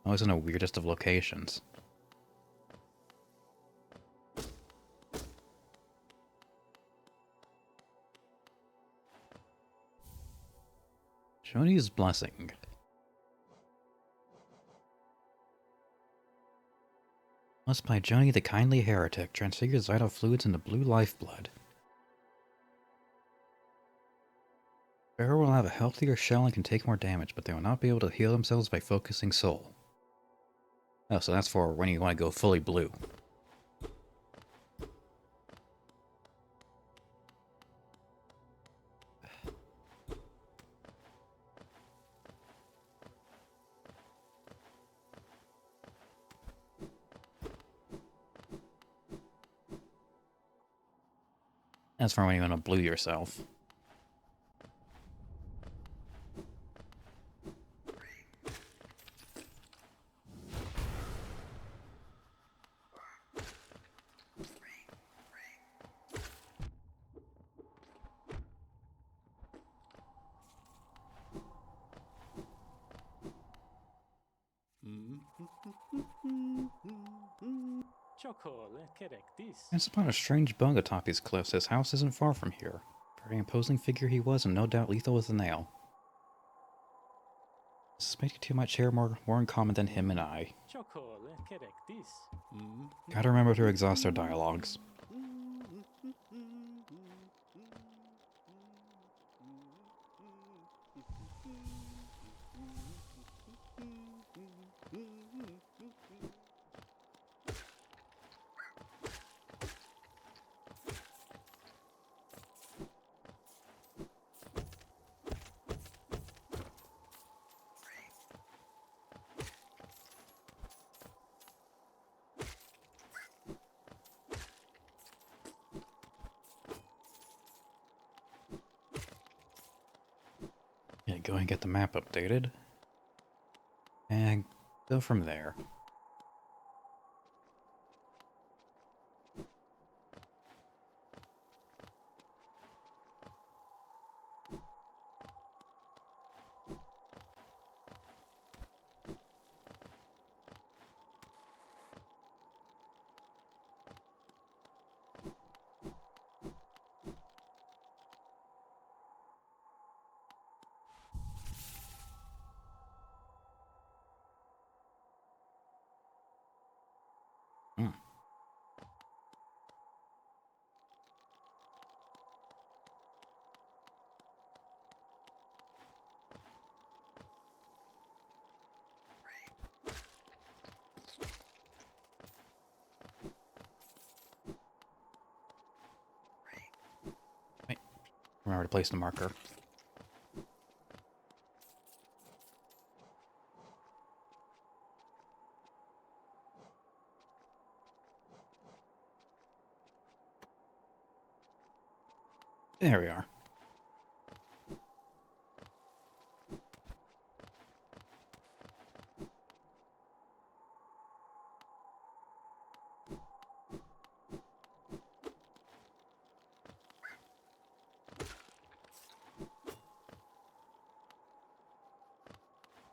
Always in the weirdest of locations. Shoni's Blessing. Blessed by Joni the Kindly Heretic, transfigures vital fluids into blue lifeblood. Bearer will have a healthier shell and can take more damage, but they will not be able to heal themselves by focusing soul. Oh, so that's for when you want to go fully blue. That's for when you want to blue yourself. It's upon a strange bug atop these cliffs. His house isn't far from here. Very imposing figure he was, and no doubt lethal as a nail. I suspect you two might share more in common than him and I. Gotta remember to exhaust our dialogues. go and get the map updated. And go from there. Hmm. Wait, remember to place the marker. There we are.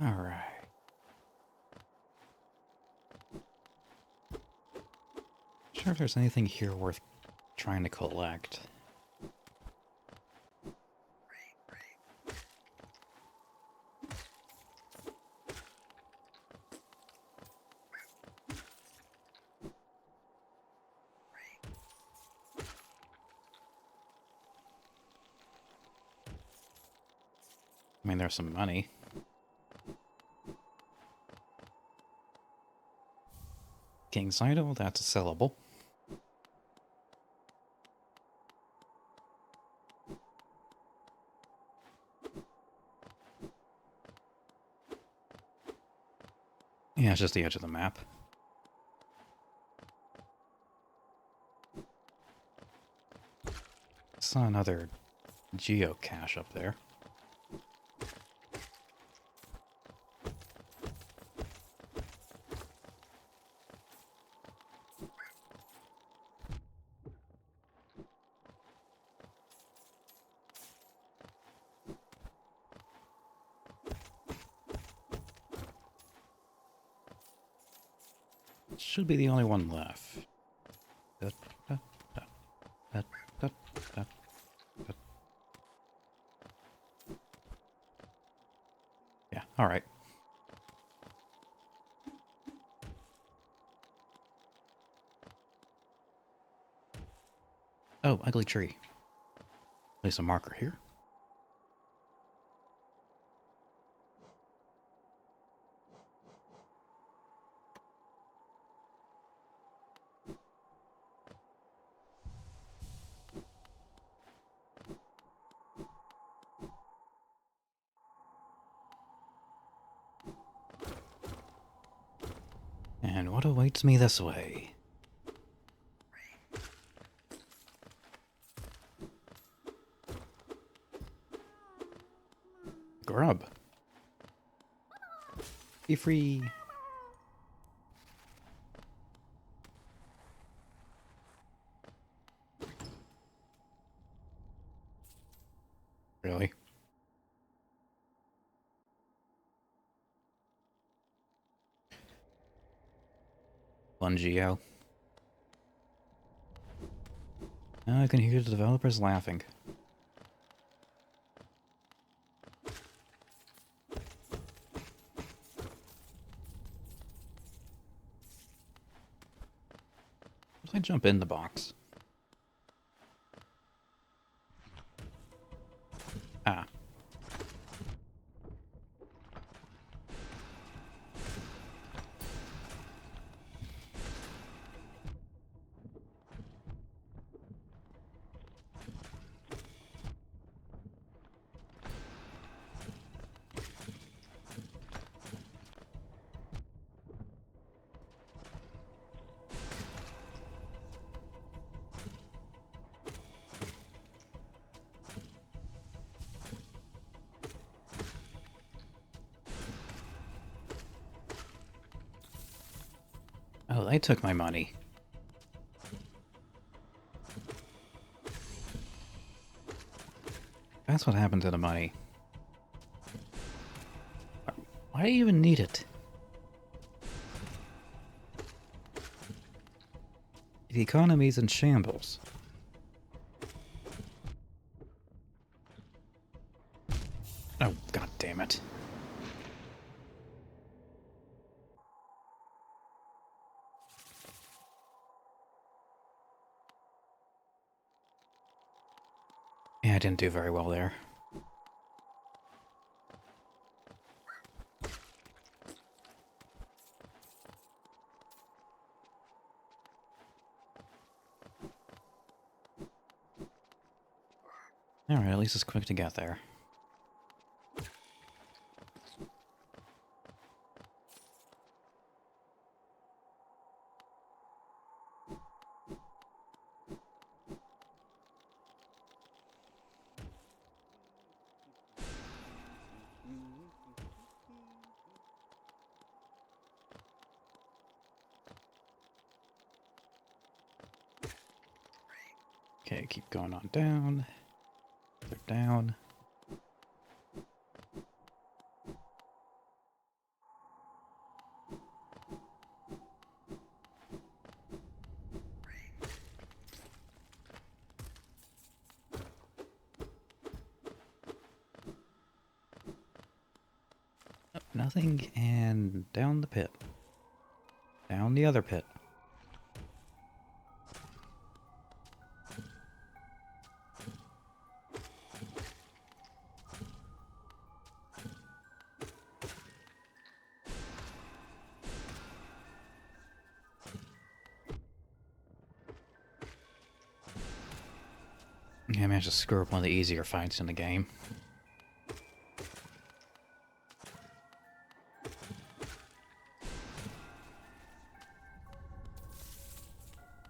Alright. Sure if there's anything here worth trying to collect. I mean, there's some money. King's Idol, that's sellable. Yeah, it's just the edge of the map. Saw another geocache up there. Should be the only one left. Yeah, alright. Oh, ugly tree. Place a marker here. And what awaits me this way? Grub. Be free. Really? Fun.geo. Now I can hear the developers laughing. I jump in the box. Ah. Oh, they took my money. That's what happened to the money. Why do you even need it? The economy's in shambles. Oh, god damn it. Yeah, I didn't do very well there. Alright, at least it's quick to get there. Okay, keep going on down. They're down. Oh, nothing, and down the pit. Down the other pit. Yeah, I managed to screw up one of the easier fights in the game.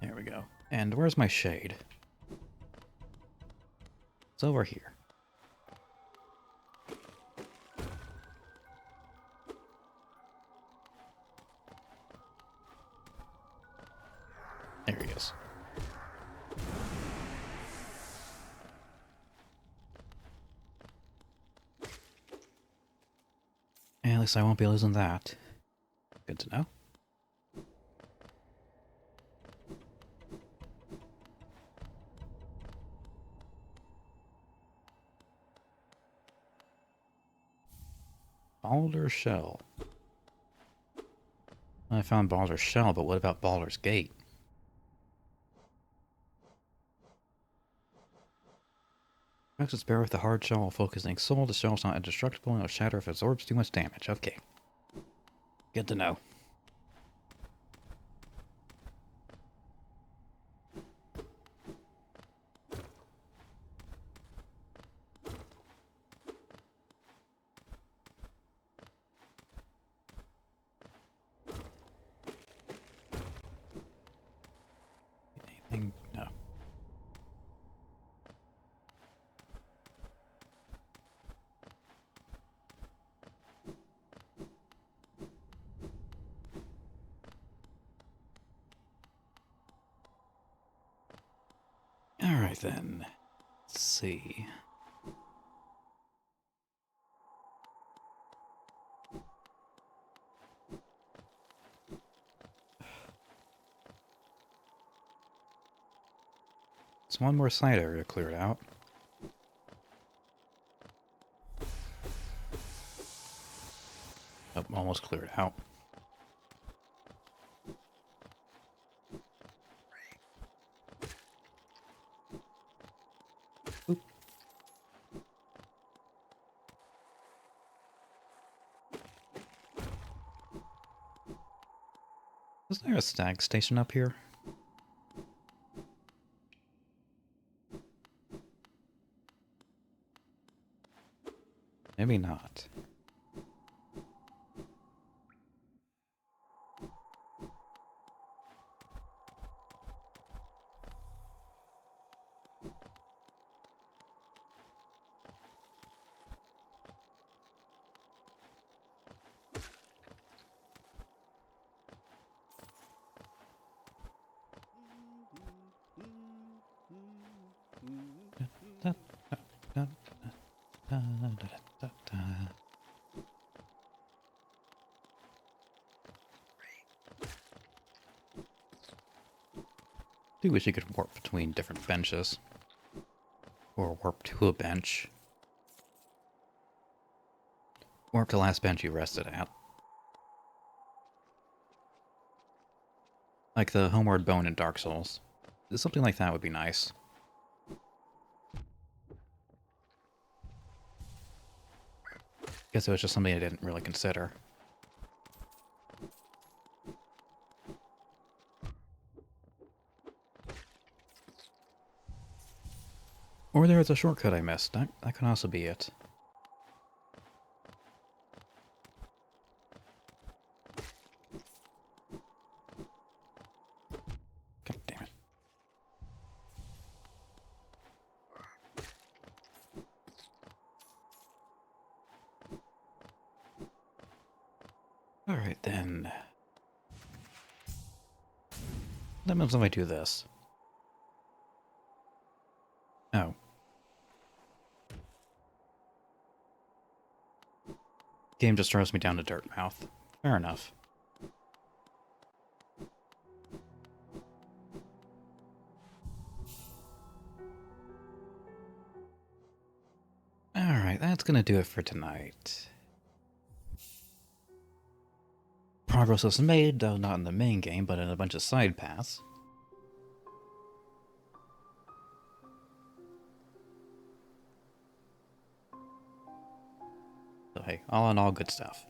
There we go. And where's my shade? It's over here. There he is. At least I won't be losing that. Good to know. Baldur's Shell. I found Baldur's Shell, but what about Baldur's Gate? Protects its bearer with a hard shell while focusing soul. The shell is not indestructible and will shatter if it absorbs too much damage. Okay. Good to know. Anything? No. Alright then. Let's see. It's one more side area cleared out. Oh, almost cleared out. Oop. Is there a stag station up here? Maybe not. Da, da, da, da. Do wish you could warp between different benches. Or warp to a bench. Warp to the last bench you rested at. Like the Homeward Bone in Dark Souls. Something like that would be nice. Guess it was just something I didn't really consider. Or there was a shortcut I missed. That could also be it. God damn it. Alright then. What happens if I do this? Oh. Game just throws me down to dirt mouth. Fair enough. Alright, that's gonna do it for tonight. Progress was made, though not in the main game, but in a bunch of side paths. So hey, all in all, good stuff.